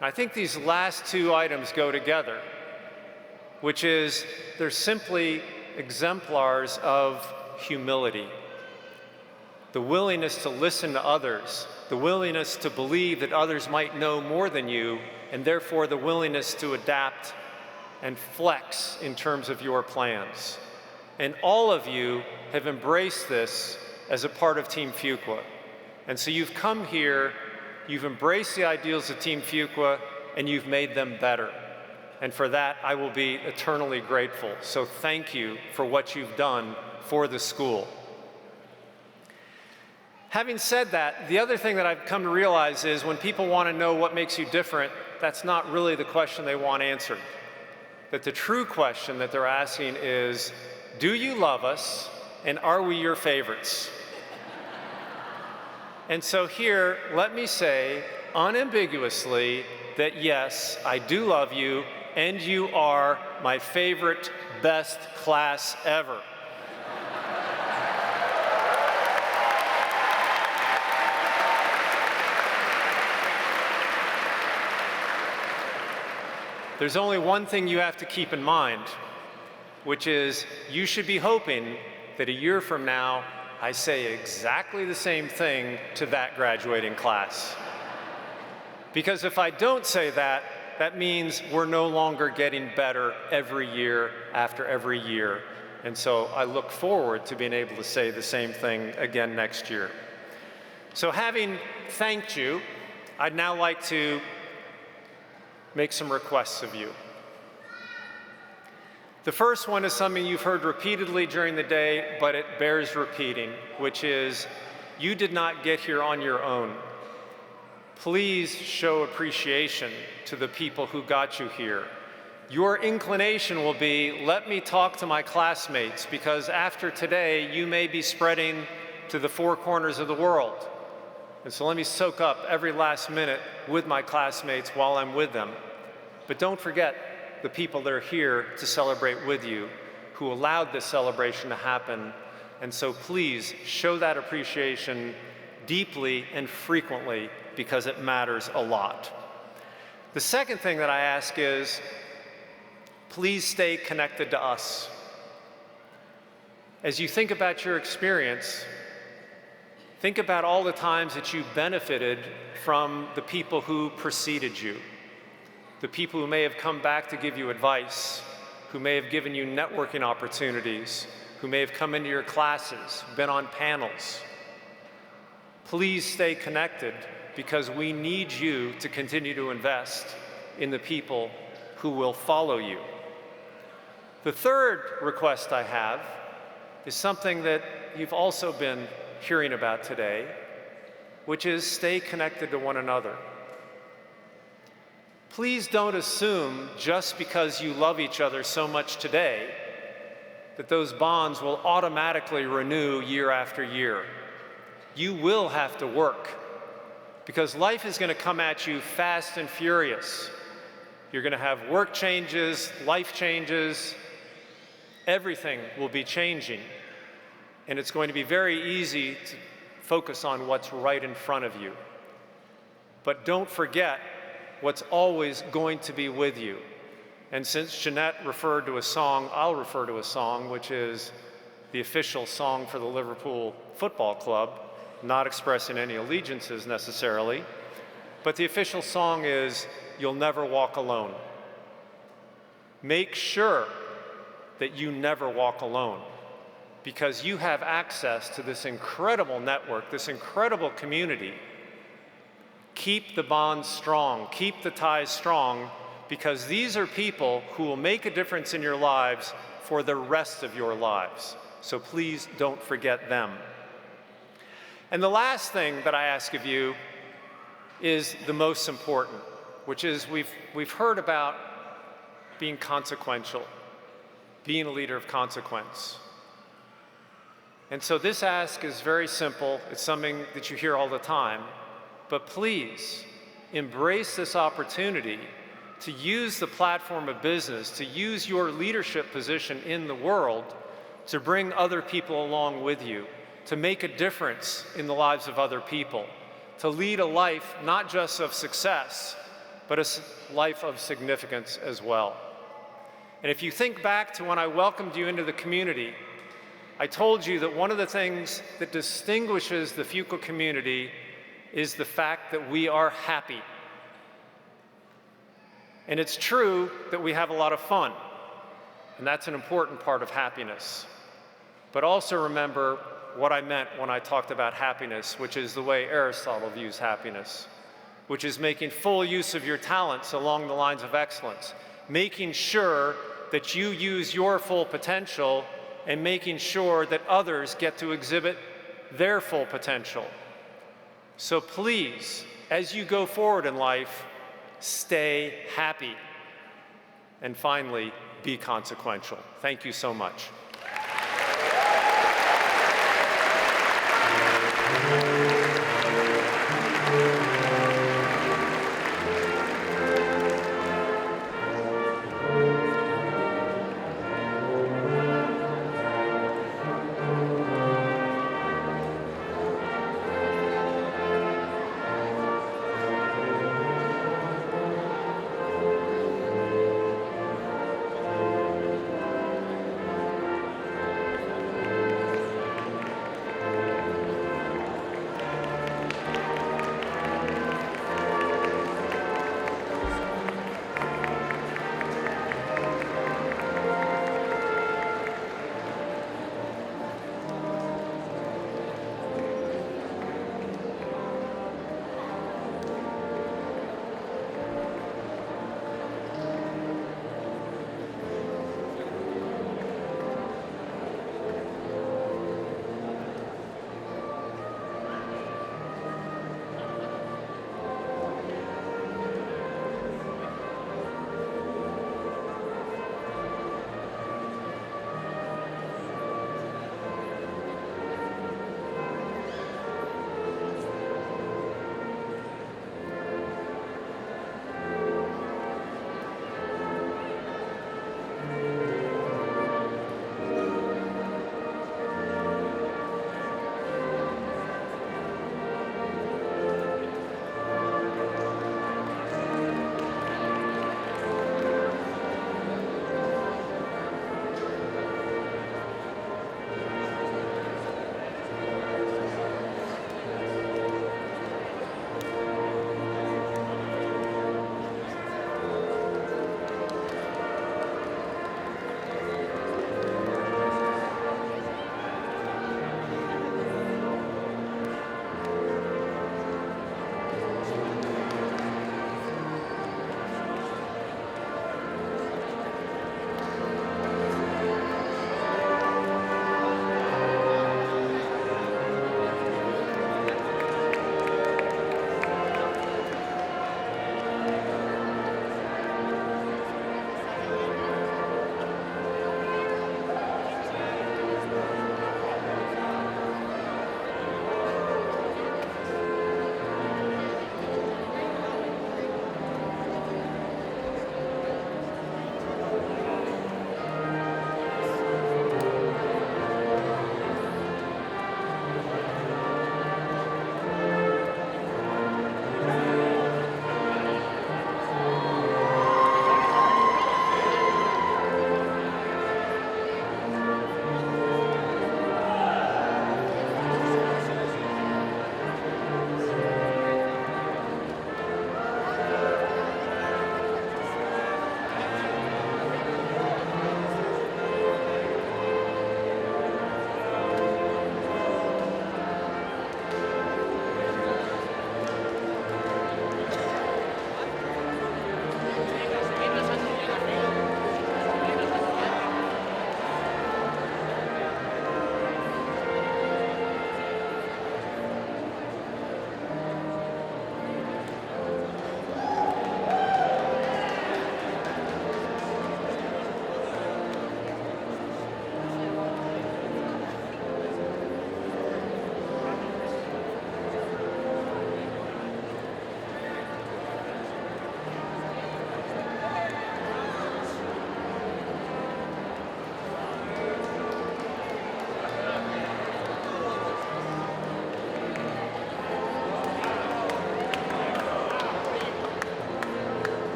I think these last two items go together, which is they're simply exemplars of humility. The willingness to listen to others, the willingness to believe that others might know more than you, and therefore the willingness to adapt and flex in terms of your plans. And all of you have embraced this as a part of Team Fuqua. And so you've come here, you've embraced the ideals of Team Fuqua, and you've made them better. And for that, I will be eternally grateful. So thank you for what you've done for the school. Having said that, the other thing that I've come to realize is when people want to know what makes you different, that's not really the question they want answered. That the true question that they're asking is, do you love us, and are we your favorites? And so here, let me say unambiguously that yes, I do love you, and you are my favorite, best class ever. There's only one thing you have to keep in mind, which is you should be hoping that a year from now, I say exactly the same thing to that graduating class. Because if I don't say that, that means we're no longer getting better every year after every year. And so I look forward to being able to say the same thing again next year. So having thanked you, I'd now like to make some requests of you. The first one is something you've heard repeatedly during the day, but it bears repeating, which is you did not get here on your own. please show appreciation to the people who got you here. Your inclination will be, let me talk to my classmates, because after today, you may be spreading to the four corners of the world. And so let me soak up every last minute with my classmates while I'm with them. But don't forget the people that are here to celebrate with you, who allowed this celebration to happen. And so please show that appreciation deeply and frequently, because it matters a lot. The second thing that I ask is, please stay connected to us. As you think about your experience, think about all the times that you benefited from the people who preceded you, the people who may have come back to give you advice, who may have given you networking opportunities, who may have come into your classes, been on panels. Please stay connected, because we need you to continue to invest in the people who will follow you. The third request I have is something that you've also been hearing about today, which is stay connected to one another. Please don't assume just because you love each other so much today that those bonds will automatically renew year after year. You will have to work, because life is going to come at you fast and furious. You're going to have work changes, life changes, everything will be changing. And it's going to be very easy to focus on what's right in front of you. But don't forget what's always going to be with you. And since Jeanette referred to a song, I'll refer to a song, which is the official song for the Liverpool Football Club, not expressing any allegiances necessarily, but the official song is, "You'll Never Walk Alone." Make sure that you never walk alone, because you have access to this incredible network, this incredible community. Keep the bonds strong, keep the ties strong, because these are people who will make a difference in your lives for the rest of your lives. So please don't forget them. And the last thing that I ask of you is the most important, which is we've heard about being consequential, being a leader of consequence. And so this ask is very simple. It's something that you hear all the time. But please embrace this opportunity to use the platform of business, to use your leadership position in the world to bring other people along with you, to make a difference in the lives of other people, to lead a life not just of success, but a life of significance as well. And if you think back to when I welcomed you into the community, I told you that one of the things that distinguishes the Fuqua community is the fact that we are happy. And it's true that we have a lot of fun, and that's an important part of happiness. But also remember what I meant when I talked about happiness, which is the way Aristotle views happiness, which is making full use of your talents along the lines of excellence, making sure that you use your full potential, and making sure that others get to exhibit their full potential. So please, as you go forward in life, stay happy. And finally, be consequential. Thank you so much.